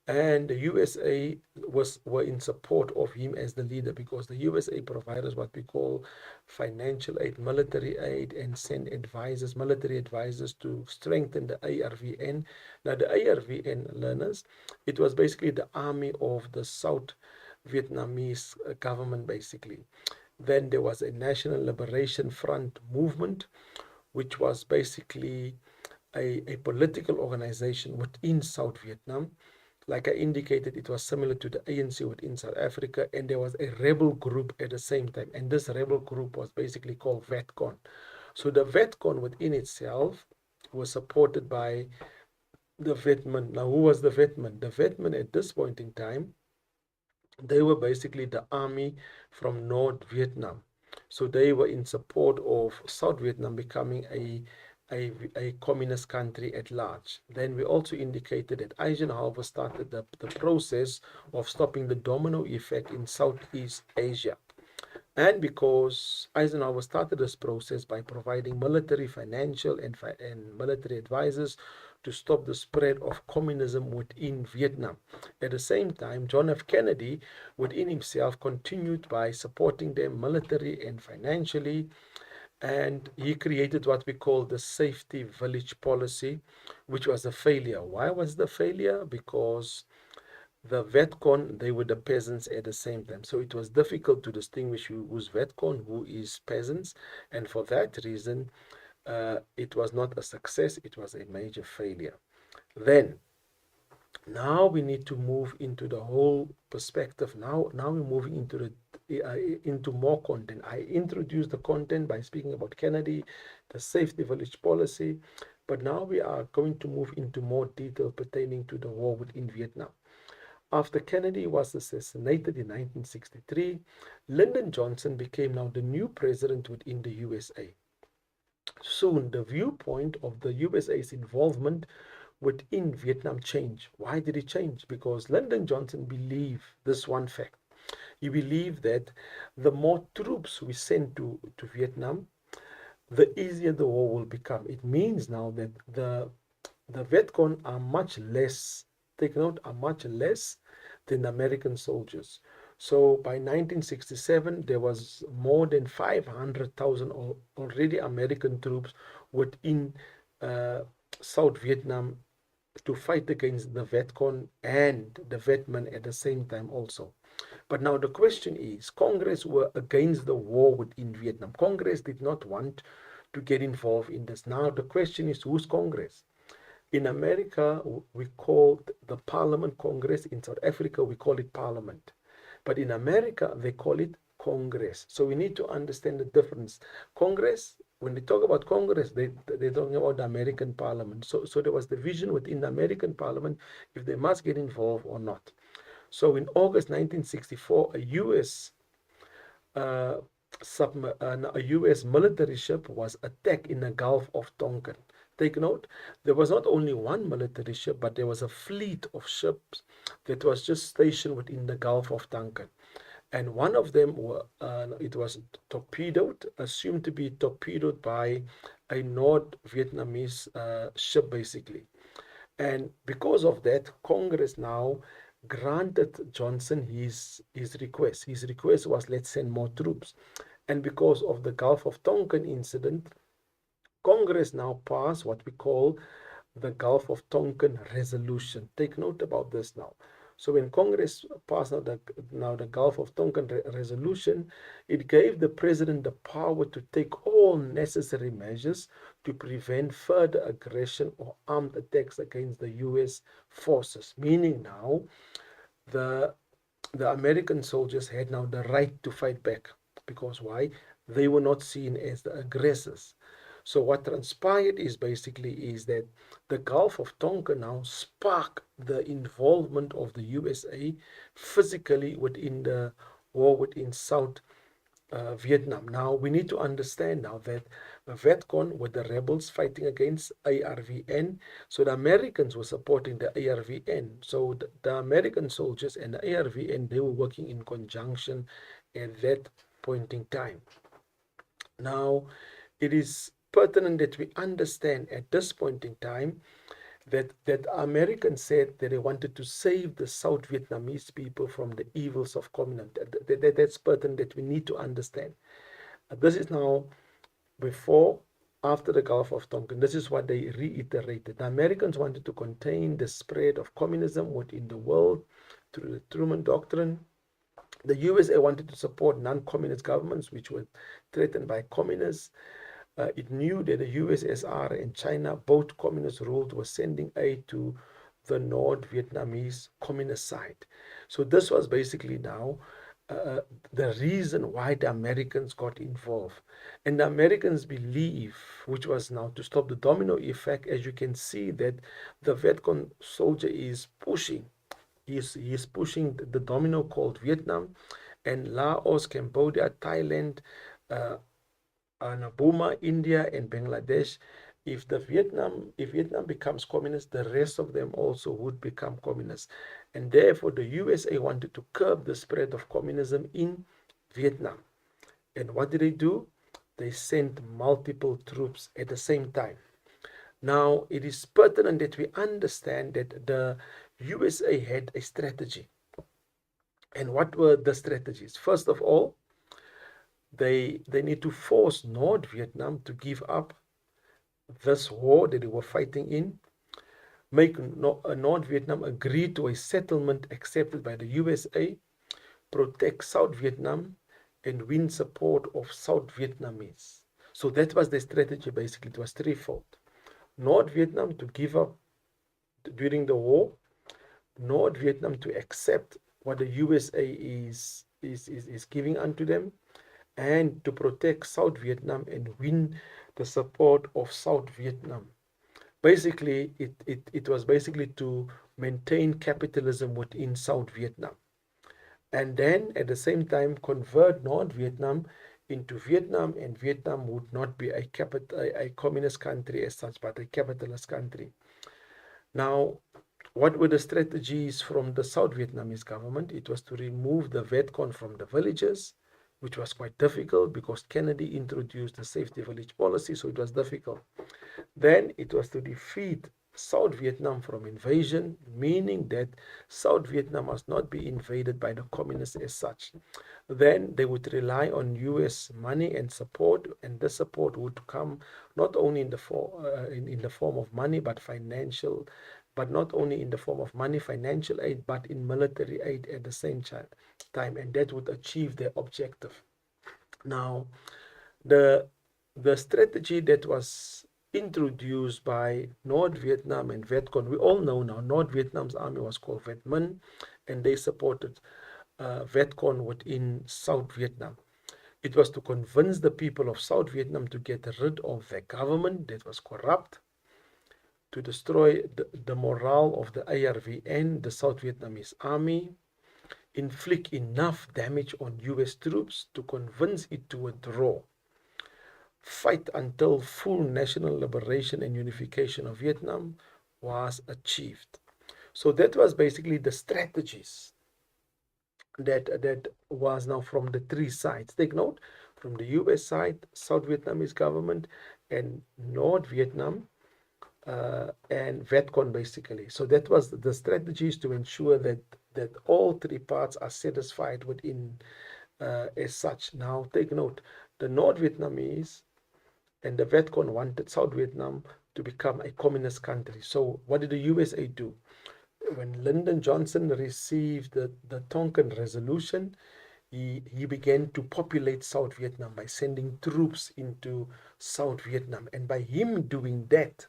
And the USA were in support of him as the leader, because the USA provided what we call financial aid, military aid, and send advisors, military advisors, to strengthen the ARVN. Now the ARVN, learners, it was basically the army of the South Vietnamese government basically. Then there was a National Liberation Front movement, which was basically a political organization within South Vietnam. Like I indicated, it was similar to the ANC within South Africa, and there was a rebel group at the same time, and this rebel group was basically called VETCON. So the VETCON within itself was supported by the Vietmen. Now, who was the Vietmen? The Vietmen at this point in time They were basically the army from North Vietnam. So they were in support of South Vietnam becoming a communist country at large. Then we also indicated that Eisenhower started the process of stopping the domino effect in Southeast Asia. And because Eisenhower started this process by providing military, financial, and military advisors to stop the spread of communism within Vietnam. At the same time, John F. Kennedy, within himself, continued by supporting them military and financially, and he created what we call the safety village policy, which was a failure. Why was the failure? Because the Vetcon, they were the peasants at the same time. So it was difficult to distinguish who's Vetcon, who is peasants. And for that reason, it was not a success, it was a major failure. Then, now we need to move into the whole perspective. Now we're moving into more content. I introduced the content by speaking about Kennedy, the safety village policy, but now we are going to move into more detail pertaining to the war within Vietnam. After Kennedy was assassinated in 1963, Lyndon Johnson became now the new president within the USA. Soon, the viewpoint of the USA's involvement within Vietnam changed. Why did it change? Because Lyndon Johnson believed this one fact. He believed that the more troops we send to Vietnam, the easier the war will become. It means now that the Vietcong are much less, take note, are much less than American soldiers. So by 1967, there was more than 500,000 already American troops within uh, South Vietnam to fight against the Vietcong and the Vietmen at the same time also. But now the question is, Congress were against the war within Vietnam. Congress did not want to get involved in this. Now the question is, who's Congress? In America, we call the Parliament Congress. In South Africa, we call it Parliament. But in America, they call it Congress. So we need to understand the difference. Congress, when they talk about Congress, they're talking about the American Parliament. So there was division within the American Parliament if they must get involved or not. So in August 1964, a U.S. military ship was attacked in the Gulf of Tonkin. Take note, there was not only one military ship, but there was a fleet of ships that was just stationed within the Gulf of Tonkin. And one of them, it was torpedoed, assumed to be torpedoed by a North Vietnamese ship, basically. And because of that, Congress now granted Johnson his request. His request was, let's send more troops. And because of the Gulf of Tonkin incident, Congress now passed what we call the Gulf of Tonkin Resolution. Take note about this now. So when Congress passed now the Gulf of Tonkin Resolution, it gave the president the power to take all necessary measures to prevent further aggression or armed attacks against the U.S. forces. Meaning now, the American soldiers had now the right to fight back. Because why? They were not seen as the aggressors. So what transpired is that the Gulf of Tonkin now sparked the involvement of the USA physically within the war within South Vietnam. Now we need to understand now that the Vietcong were the rebels fighting against ARVN. So the Americans were supporting the ARVN. So the American soldiers and the ARVN, they were working in conjunction at that point in time. Now it is pertinent that we understand at this point in time that Americans said that they wanted to save the South Vietnamese people from the evils of communism. That's pertinent that we need to understand. This is now before, after the Gulf of Tonkin. This is what they reiterated. The Americans wanted to contain the spread of communism within the world through the Truman Doctrine. The USA wanted to support non-communist governments which were threatened by communists. It knew that the USSR and China, both communist ruled, were sending aid to the North Vietnamese communist side. So this was basically now the reason why the Americans got involved. And the Americans believe, which was now to stop the domino effect, as you can see that the Vietcong soldier is pushing. He's pushing the domino called Vietnam, and Laos, Cambodia, Thailand, uh, and Burma, India, and Bangladesh. If Vietnam becomes communist, the rest of them also would become communist, and therefore the USA wanted to curb the spread of communism in Vietnam. And what did they do? They sent multiple troops at the same time. Now, it is pertinent that we understand that the USA had a strategy. And what were the strategies? First of all, they need to force North Vietnam to give up this war that they were fighting in, make North Vietnam agree to a settlement accepted by the USA, protect South Vietnam, and win support of South Vietnamese. So that was the strategy basically. It was threefold. North Vietnam to give up during the war, North Vietnam to accept what the USA is giving unto them, and to protect South Vietnam and win the support of South Vietnam. Basically, it was basically to maintain capitalism within South Vietnam. And then at the same time convert North Vietnam into Vietnam, and Vietnam would not be a communist country as such, but a capitalist country. Now, what were the strategies from the South Vietnamese government? It was to remove the Vietcong from the villages, which was quite difficult because Kennedy introduced the safety village policy, so it was difficult. Then it was to defeat South Vietnam from invasion, meaning that South Vietnam must not be invaded by the communists as such. Then they would rely on US money and support, and this support would come not only in the form of money, but financial, but not only in the form of money, financial aid, but in military aid at the same time, and that would achieve their objective. Now, the strategy that was introduced by North Vietnam and Vietcong, we all know now, North Vietnam's army was called Viet Minh, and they supported Vietcong within South Vietnam. It was to convince the people of South Vietnam to get rid of their government that was corrupt, to destroy the morale of the ARVN, the South Vietnamese army, inflict enough damage on US troops to convince it to withdraw, fight until full national liberation and unification of Vietnam was achieved. So that was basically the strategies that was now from the three sides. Take note, from the US side, South Vietnamese government, and North Vietnam, and Vietcong basically. So that was the strategies to ensure that all three parts are satisfied within as such. Now take note, the North Vietnamese and the Vietcong wanted South Vietnam to become a communist country. So what did the USA do? When Lyndon Johnson received the Tonkin Resolution, he began to populate South Vietnam by sending troops into South Vietnam. And by him doing that,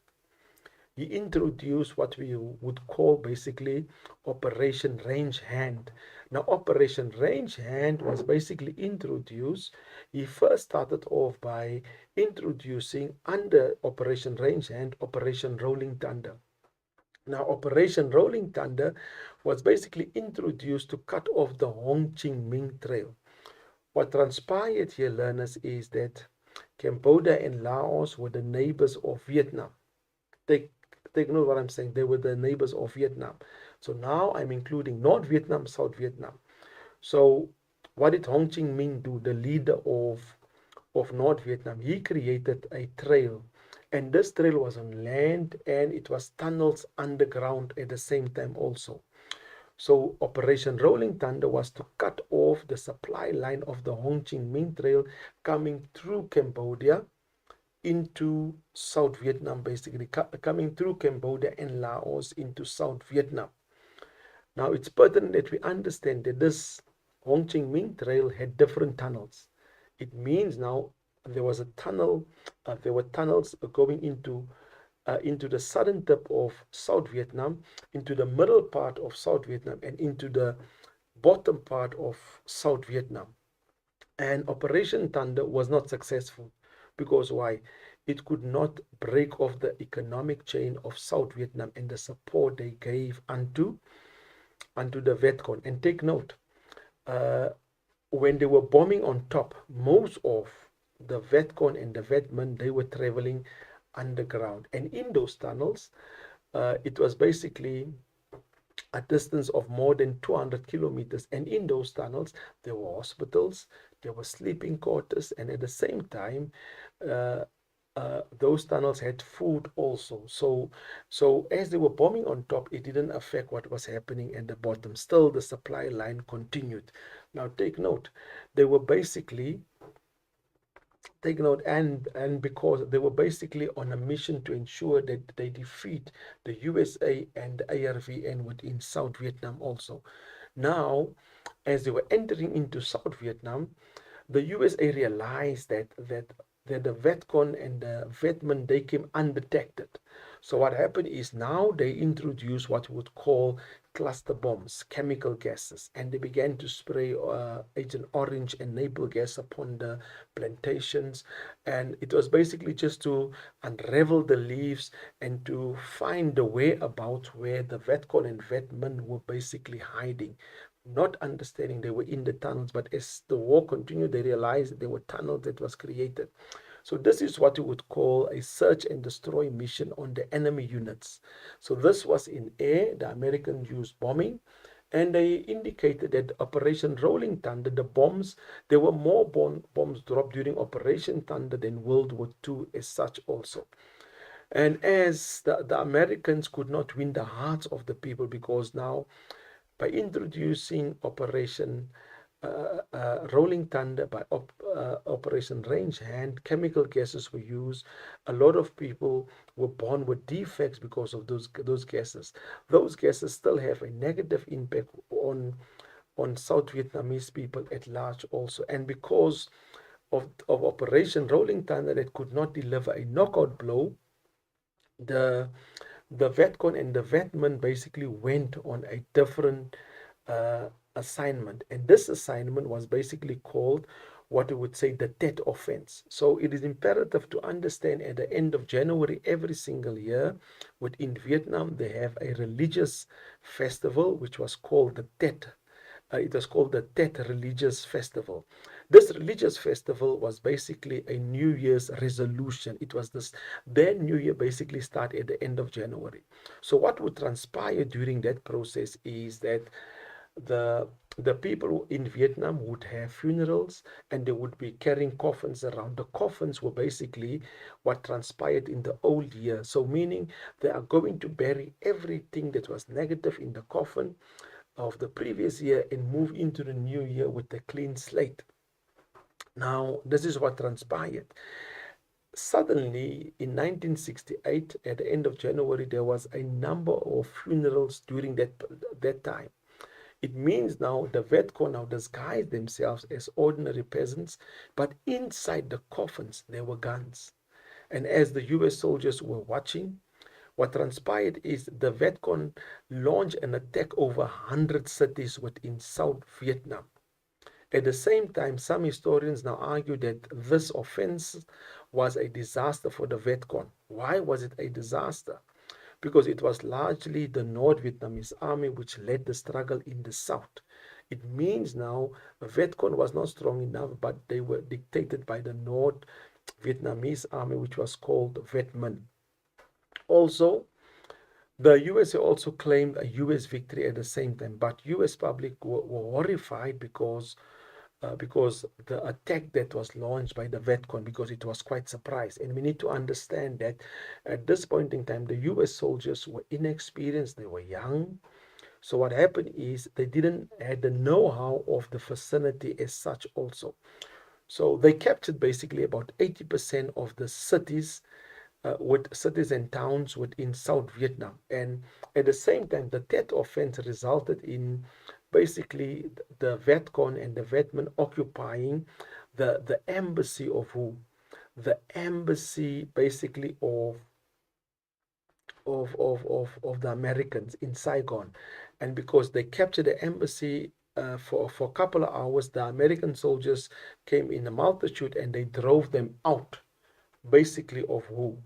he introduced what we would call basically Operation Range Hand. Now, Operation Range Hand was basically introduced. He first started off by introducing under Operation Range Hand, Operation Rolling Thunder. Now, Operation Rolling Thunder was basically introduced to cut off the Ho Chi Minh Trail. What transpired here, learners, is that Cambodia and Laos were the neighbors of Vietnam. Take note what I'm saying. They were the neighbors of Vietnam. So now I'm including North Vietnam, South Vietnam. So what did Ho Chi Minh do, the leader of North Vietnam? He created a trail. And this trail was on land, and it was tunnels underground at the same time also. So Operation Rolling Thunder was to cut off the supply line of the Ho Chi Minh Trail coming through Cambodia into South Vietnam, basically coming through Cambodia and Laos into South Vietnam. Now it's pertinent that we understand that this Ho Chi Minh Trail had different tunnels. It means now there was a tunnel, there were tunnels going into the southern tip of South Vietnam, into the middle part of South Vietnam, and into the bottom part of South Vietnam. And Operation Thunder was not successful. Because why? It could not break off the economic chain of South Vietnam and the support they gave unto onto the Vietcong. And take note, when they were bombing on top, most of the Vietcong and the Vietmen, they were traveling underground. And in those tunnels, it was basically a distance of more than 200 kilometers. And in those tunnels, there were hospitals, there were sleeping quarters, and at the same time, uh, those tunnels had food also. So as they were bombing on top, it didn't affect what was happening at the bottom. Still, the supply line continued. Now, take note, they were basically taken out, and because they were basically on a mission to ensure that they defeat the USA and the ARVN within South Vietnam also. Now, as they were entering into South Vietnam, the USA realized that the Vietcong and the Vietmen, they came undetected. So what happened is now they introduced what we would call cluster bombs, chemical gases, and they began to spray Agent Orange and naple gas upon the plantations. And it was basically just to unravel the leaves and to find the whereabouts where the Vietcong and Vietmen were basically hiding, not understanding they were in the tunnels. But as the war continued, they realized there were tunnels that was created. So this is what you would call a search and destroy mission on the enemy units. So this was in air. The Americans used bombing, and they indicated that Operation Rolling Thunder, the bombs, there were more bombs dropped during Operation Thunder than World War II as such also. And as the Americans could not win the hearts of the people, because now by introducing Rolling Thunder, by Operation Range Hand, chemical gases were used. A lot of people were born with defects because of those gases. Those gases still have a negative impact on South Vietnamese people at large also. And because of Operation Rolling Thunder that could not deliver a knockout blow, the the Vietcong and the Vietmen basically went on a different assignment. And this assignment was basically called what we would say the Tet offense. So it is imperative to understand at the end of January every single year within Vietnam, they have a religious festival which was called the Tet. It was called the Tet Religious Festival. This religious festival was basically a New Year's resolution. It was this, their New Year basically started at the end of January. So what would transpire during that process is that the the people in Vietnam would have funerals, and they would be carrying coffins around. The coffins were basically what transpired in the old year. So meaning they are going to bury everything that was negative in the coffin of the previous year and move into the new year with a clean slate. Now, this is what transpired. Suddenly, in 1968, at the end of January, there was a number of funerals during that time. It means now the Vietcong now disguised themselves as ordinary peasants, but inside the coffins there were guns. And as the US soldiers were watching, what transpired is the Vietcong launched an attack over 100 cities within South Vietnam. At the same time, some historians now argue that this offense was a disaster for the Vietcong. Why was it a disaster? Because it was largely the North Vietnamese army which led the struggle in the south. It means now Vietcong was not strong enough, but they were dictated by the North Vietnamese army, which was called Vietmen. Also, the USA also claimed a US victory at the same time, but US public were horrified because the attack that was launched by the Vietcong, because it was quite surprised. And we need to understand that at this point in time, the US soldiers were inexperienced, they were young. So what happened is they didn't have the know-how of the vicinity as such also. So they captured basically about 80% of the cities with cities and towns within South Vietnam. And at the same time, the Tet offense resulted in basically the Vietcong and the Vietmen occupying the embassy of who? The embassy basically of the Americans in Saigon. And because they captured the embassy for a couple of hours, the American soldiers came in a multitude and they drove them out, basically of who?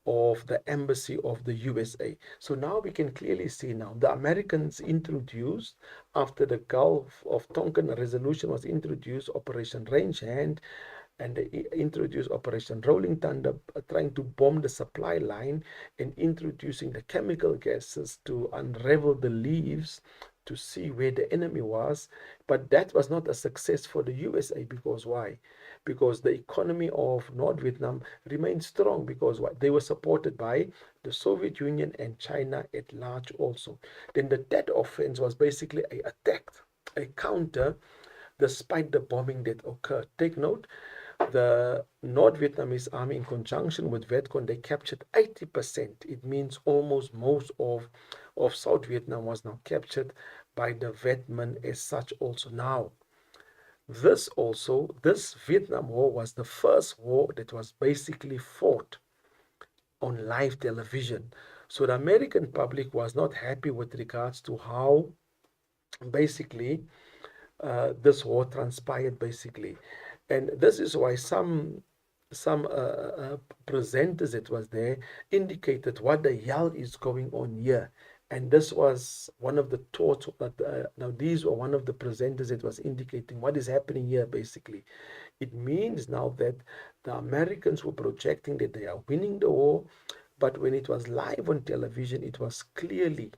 of the embassy of the USA. So now we can clearly see now the Americans introduced, after the Gulf of Tonkin resolution was introduced, Operation Range Hand, and they introduced Operation Rolling Thunder, trying to bomb the supply line and introducing the chemical gases to unravel the leaves to see where the enemy was. But that was not a success for the USA, because why? Because the economy of North Vietnam remained strong, because what? They were supported by the Soviet Union and China at large also. Then the Tet offense was basically a attack, a counter, despite the bombing that occurred. Take note, the North Vietnamese army, in conjunction with Vietcong, they captured 80%. It means almost most of South Vietnam was now captured by the Vietmen as such also. Now, this Vietnam War was the first war that was basically fought on live television. So the American public was not happy with regards to how basically this war transpired basically. And this is why some presenters that was there indicated what the hell is going on here. And this was one of the thoughts that now these were one of the presenters that was indicating what is happening here basically. It means now that the Americans were projecting that they are winning the war, but when it was live on television, it was clearly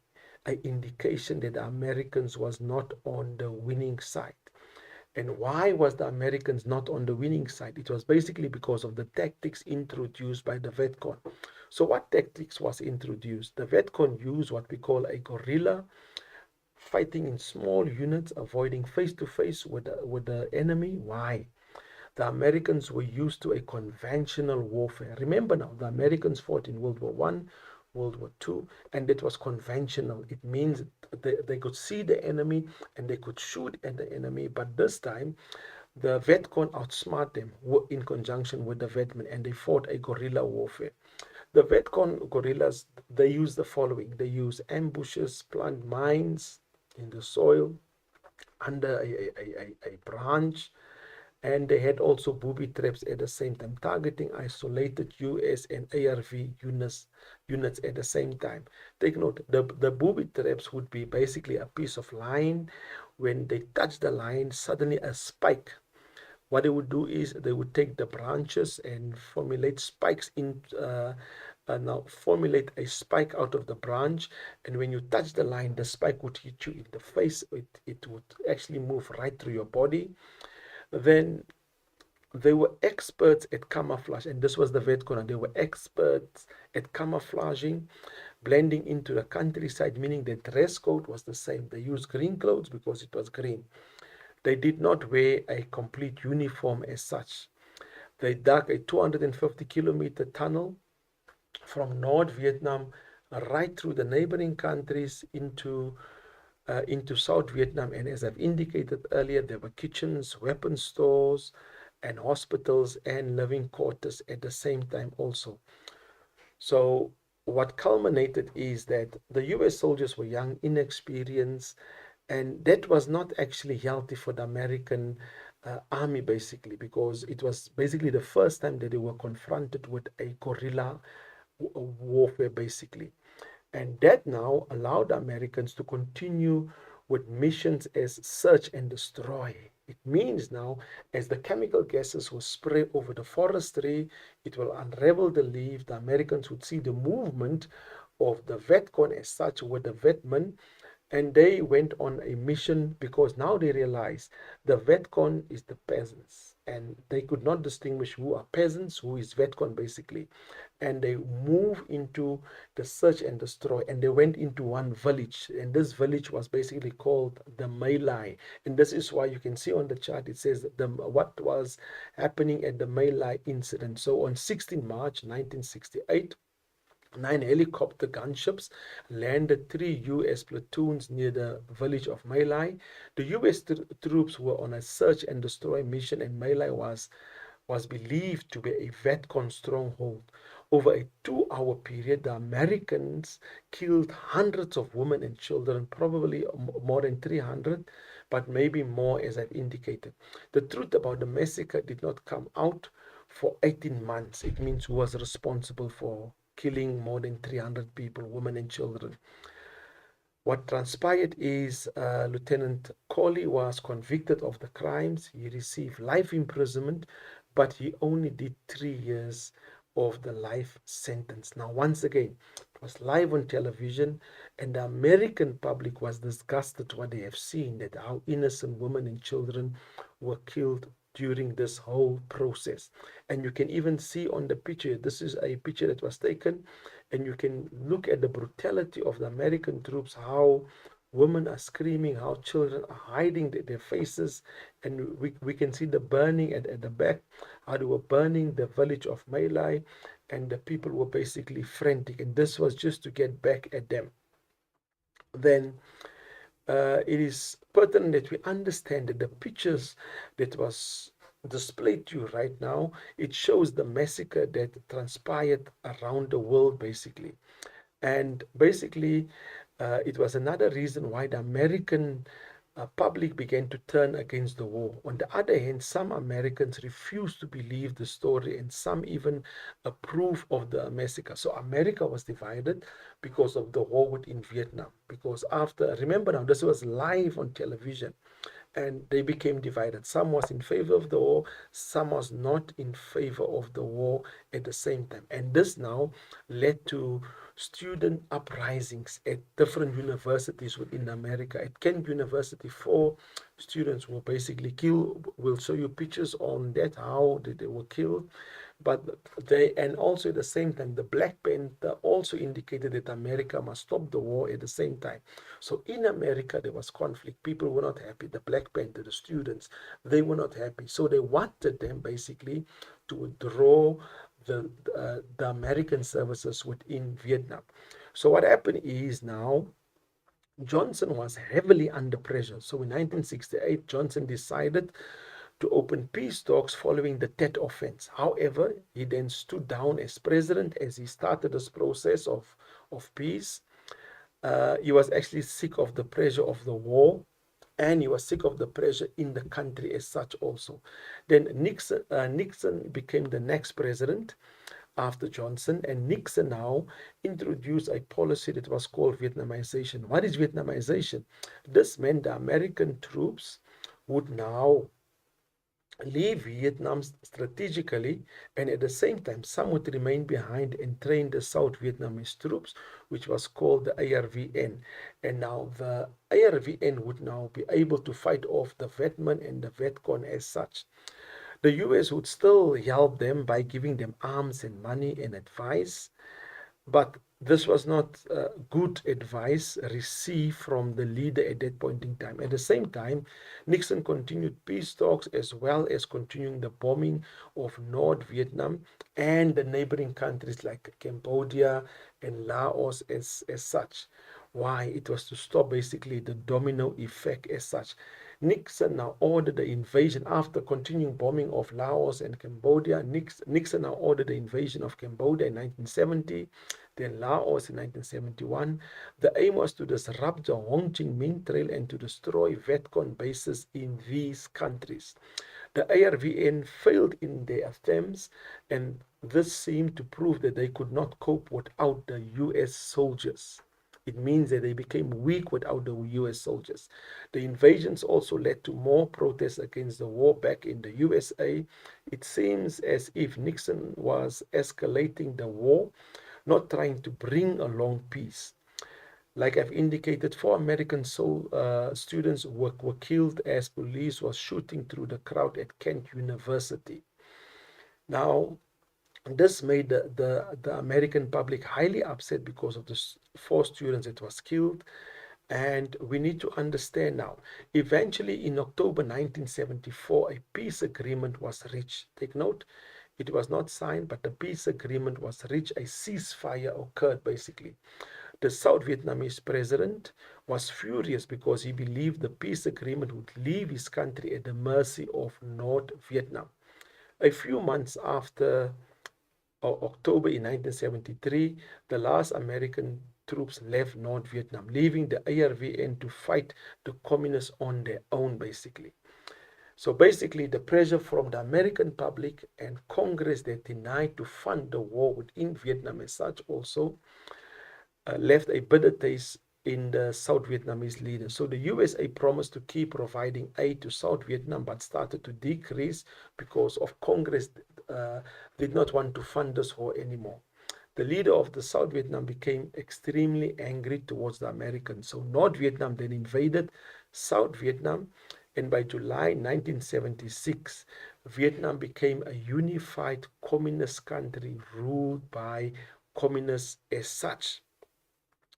an indication that the Americans was not on the winning side. And why was the Americans not on the winning side? It was basically because of the tactics introduced by the Vietcong. So what tactics was introduced? The Vietcong used what we call a guerrilla, fighting in small units, avoiding face-to-face with the enemy. Why? The Americans were used to a conventional warfare. Remember now, the Americans fought in World War I, World War II, and it was conventional. It means they could see the enemy and they could shoot at the enemy, but this time the Vietcong outsmart them in conjunction with the Vietmen, and they fought a guerrilla warfare. The Vietcong guerrillas, they use the following. They use ambushes, plant mines in the soil, under a branch, and they had also booby traps at the same time, targeting isolated US and ARV units at the same time. Take note, the booby traps would be basically a piece of line. When they touch the line, suddenly a spike. What they would do is they would take the branches and formulate spikes in now formulate a spike out of the branch, and when you touch the line, the spike would hit you in the face. It would actually move right through your body. Then they were experts at camouflage, and this was the Vietcong. They were experts at camouflaging, blending into the countryside, meaning the dress code was the same. They used green clothes because it was green. They did not wear a complete uniform as such. They dug a 250-kilometer tunnel from North Vietnam right through the neighboring countries into South Vietnam. And as I've indicated earlier, there were kitchens, weapon stores, and hospitals and living quarters at the same time also. So what culminated is that the US soldiers were young, inexperienced, and that was not actually healthy for the American army basically, because it was basically the first time that they were confronted with a guerrilla warfare basically. And that now allowed the Americans to continue with missions as search and destroy. It means now, as the chemical gases will spray over the forestry, it will unravel the leaf. The Americans would see the movement of the Vietcong as such with the Vietmen, and they went on a mission because now they realized the Vietcong is the peasants, and they could not distinguish who are peasants, who is Vietcong basically. And they move into the search and destroy, and they went into one village, and this village was basically called the My Lai. And this is why you can see on the chart it says what was happening at the My Lai incident. So on 16 March 1968, 9 helicopter gunships landed 3 US platoons near the village of My Lai. The US troops were on a search and destroy mission, and My Lai was believed to be a Vietcong stronghold. Over a 2-hour period, the Americans killed hundreds of women and children, probably more than 300, but maybe more, as I've indicated. The truth about the massacre did not come out for 18 months. It means who was responsible for killing more than 300 people, women and children. What transpired is Lieutenant Colley was convicted of the crimes. He received life imprisonment, but he only did 3 years of the life sentence. Now, once again, it was live on television, and the American public was disgusted what they have seen, that how innocent women and children were killed during this whole process. And you can even see on the picture, this is a picture that was taken, and you can look at the brutality of the American troops, how women are screaming, how children are hiding their faces, and we can see the burning at the back, how they were burning the village of My Lai, and the people were basically frantic, and this was just to get back at them. Then it is pertinent that we understand that the pictures that was displayed to you right now, it shows the massacre that transpired around the world basically. And basically, it was another reason why the American public began to turn against the war. On the other hand, some Americans refused to believe the story, and some even approve of the massacre. So America was divided because of the war within Vietnam. Because after, remember now, this was live on television, and they became divided. Some was in favor of the war, some was not in favor of the war at the same time. And this now led to student uprisings at different universities within America. At Kent University, 4 students were basically killed. We'll show you pictures on that, how they were killed. But they, and also at the same time, the Black Panther also indicated that America must stop the war at the same time. So in America, there was conflict. People were not happy. The Black Panther, the students, they were not happy. So they wanted them basically to withdraw the American services within Vietnam. So what happened is now Johnson was heavily under pressure. So in 1968, Johnson decided to open peace talks following the Tet Offense. However, he then stood down as president as he started this process of peace. He was actually sick of the pressure of the war, and he was sick of the pressure in the country as such also. Then Nixon became the next president after Johnson, and Nixon now introduced a policy that was called Vietnamization. What is Vietnamization? This meant the American troops would now leave Vietnam strategically, and at the same time, some would remain behind and train the South Vietnamese troops, which was called the ARVN. And now the ARVN would now be able to fight off the Vietminh and the Vietcong as such. The US would still help them by giving them arms and money and advice, but this was not good advice received from the leader at that point in time. At the same time, Nixon continued peace talks as well as continuing the bombing of North Vietnam and the neighboring countries like Cambodia and Laos as such. Why? It was to stop basically the domino effect as such. Nixon now ordered the invasion after continuing bombing of Laos and Cambodia. Nixon now ordered the invasion of Cambodia in 1970, then Laos in 1971. The aim was to disrupt the Ho Chi Minh Trail and to destroy Vietcong bases in these countries. The ARVN failed in their attempts, and this seemed to prove that they could not cope without the US soldiers. It means that they became weak without the US soldiers. The invasions also led to more protests against the war back in the USA. It seems as if Nixon was escalating the war, not trying to bring along peace. Like I've indicated, 4 American students were killed as police was shooting through the crowd at Kent University. Now, this made the American public highly upset because of the 4 students that was killed. And we need to understand now, eventually in October 1974, a peace agreement was reached. Take note, it was not signed, but the peace agreement was reached. A ceasefire occurred basically. The South Vietnamese president was furious because he believed the peace agreement would leave his country at the mercy of North Vietnam. A few months after October in 1973, the last American troops left North Vietnam, leaving the ARVN to fight the communists on their own, basically. So basically, the pressure from the American public and Congress that denied to fund the war within Vietnam as such also left a bitter taste in the South Vietnamese leaders. So the USA promised to keep providing aid to South Vietnam, but started to decrease because of Congress did not want to fund this war anymore. The leader of the South Vietnam became extremely angry towards the Americans. So North Vietnam then invaded South Vietnam, and by July 1976, Vietnam became a unified communist country ruled by communists as such.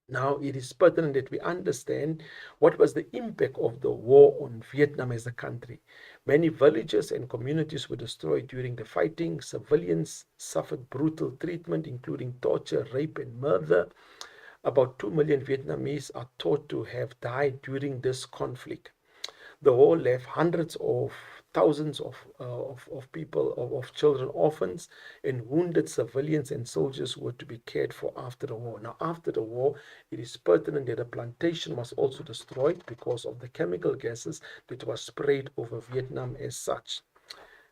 Now, it is pertinent that we understand what was the impact of the war on Vietnam as a country. Many villages and communities were destroyed during the fighting. Civilians suffered brutal treatment, including torture, rape, and murder. About 2 million Vietnamese are thought to have died during this conflict. The war left hundreds of thousands of people, of children, orphans, and wounded civilians and soldiers were to be cared for after the war. Now, after the war, it is pertinent that a plantation was also destroyed because of the chemical gases that were sprayed over Vietnam as such.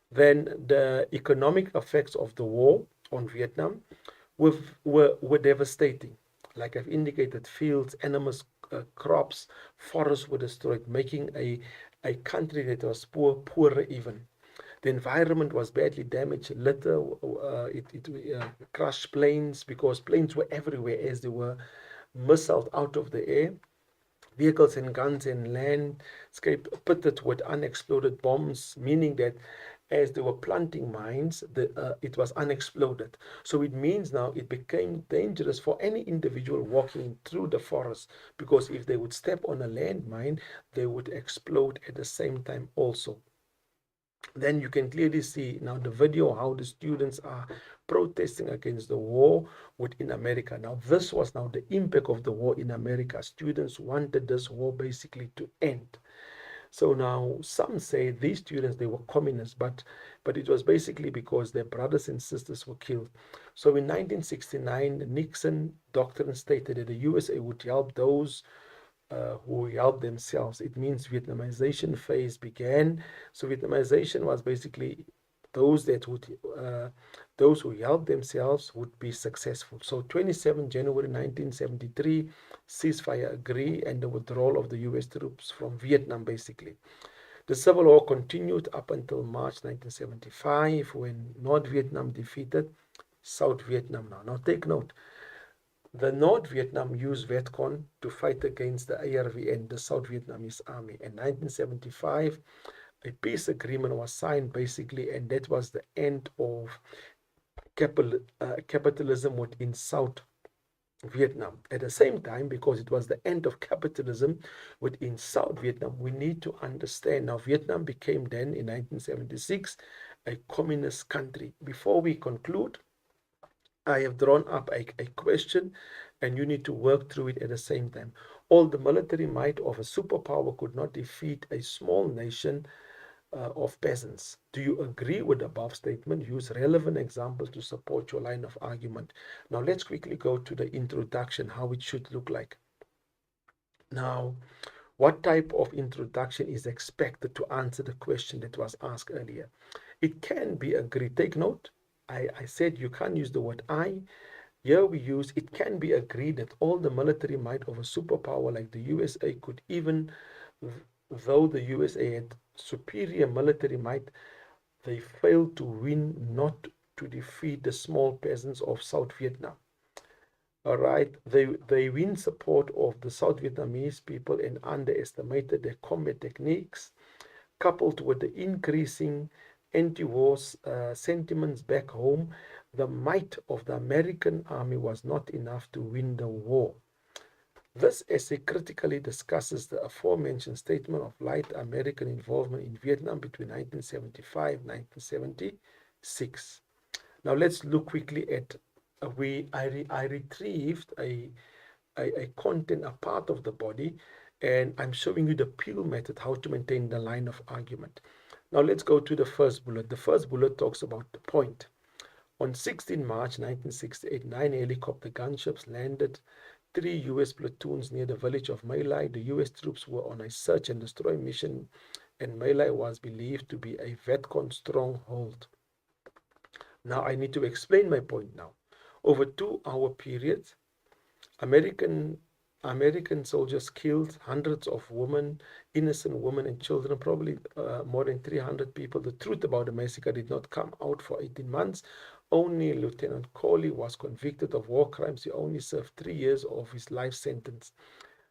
Then the economic effects of the war on Vietnam were devastating. Like I've indicated, fields, animals, crops, forests were destroyed, making a country that was poorer even. The environment was badly damaged. Litter, it crushed planes because planes were everywhere as they were missiled out of the air. Vehicles and guns and landscape pitted with unexploded bombs, meaning that as they were planting mines, it was unexploded. So it means now it became dangerous for any individual walking through the forest, because if they would step on a landmine, they would explode at the same time also. Then you can clearly see now the video how the students are protesting against the war within America. Now this was now the impact of the war in America. Students wanted this war basically to end. So now some say these students, they were communists, but it was basically because their brothers and sisters were killed. So in 1969, the Nixon doctrine stated that the USA would help those who helped themselves. It means Vietnamization phase began. So Vietnamization was basically those who helped themselves would be successful. So 27 January 1973, ceasefire agree and the withdrawal of the US troops from Vietnam basically. The civil war continued up until March 1975 when North Vietnam defeated South Vietnam. Now take note, the North Vietnam used Vietcong to fight against the ARVN, the South Vietnamese army. In 1975, a peace agreement was signed basically, and that was the end of capitalism within South Vietnam. At the same time, because it was the end of capitalism within South Vietnam, we need to understand now Vietnam became then in 1976 a communist country. Before we conclude, I have drawn up a question and you need to work through it at the same time. All the military might of a superpower could not defeat a small nation of peasants. Do you agree with the above statement? Use relevant examples to support your line of argument. Now let's quickly go to the introduction, how it should look like. Now, what type of introduction is expected to answer the question that was asked earlier? It can be agreed. Take note, I said you can't use the word I. Here we use, it can be agreed that all the military might of a superpower like the USA could, even though the USA had superior military might, they failed to win, not to defeat the small peasants of South Vietnam. All right, they win support of the South Vietnamese people and underestimated their combat techniques, coupled with the increasing anti-war sentiments back home. The might of the American army was not enough to win the war. This essay critically discusses the aforementioned statement of light American involvement in Vietnam between 1975 and 1976. Now let's look quickly at, I retrieved a content, a part of the body, and I'm showing you the Peel method, how to maintain the line of argument. Now let's go to the first bullet. The first bullet talks about the point. On 16 March 1968, 9 helicopter gunships landed 3 U.S. platoons near the village of My Lai. The U.S. troops were on a search and destroy mission and My Lai was believed to be a Vietcong stronghold. Now I need to explain my point now. Over 2 hour periods, American American soldiers killed hundreds of women, innocent women and children, probably more than 300 people. The truth about the massacre did not come out for 18 months. Only Lieutenant Coley was convicted of war crimes. He only served 3 years of his life sentence.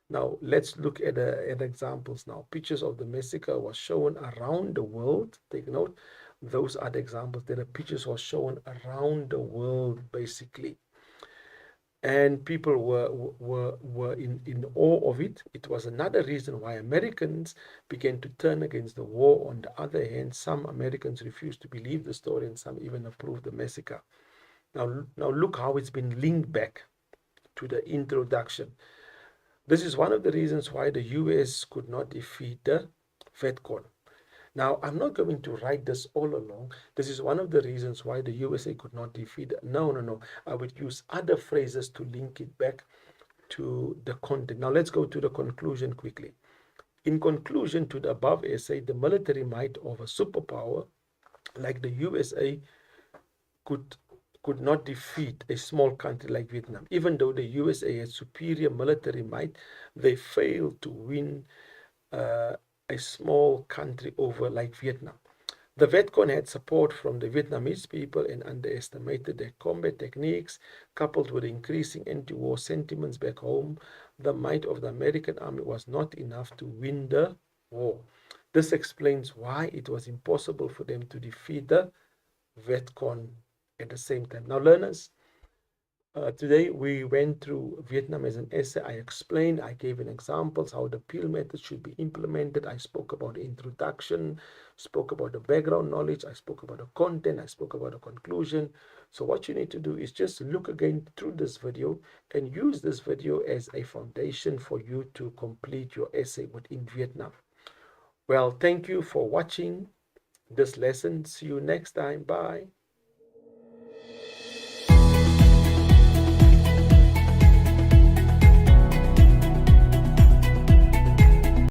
Now, let's look at examples now. Pictures of the massacre was shown around the world. Take note, those are the examples that the pictures were shown around the world, basically. And people were in awe of it. It was another reason why Americans began to turn against the war. On the other hand, some Americans refused to believe the story, and some even approved the massacre. Now look how it's been linked back to the introduction. This is one of the reasons why the US could not defeat the Vietcong. Now, I'm not going to write this all along. This is one of the reasons why the USA could not defeat. No. I would use other phrases to link it back to the content. Now, let's go to the conclusion quickly. In conclusion to the above essay, the military might of a superpower like the USA could not defeat a small country like Vietnam. Even though the USA had superior military might, they failed to win a small country over like Vietnam. The Vietcong had support from the Vietnamese people and underestimated their combat techniques, coupled with increasing anti-war sentiments back home. The might of the American army was not enough to win the war. This explains why it was impossible for them to defeat the Vietcong at the same time. Now, learners, today we went through Vietnam as an essay. I explained, I gave examples how the Peel method should be implemented. I spoke about the introduction, spoke about the background knowledge, I spoke about the content, I spoke about the conclusion. So what you need to do is just look again through this video and use this video as a foundation for you to complete your essay within Vietnam. Well, thank you for watching this lesson. See you next time. Bye.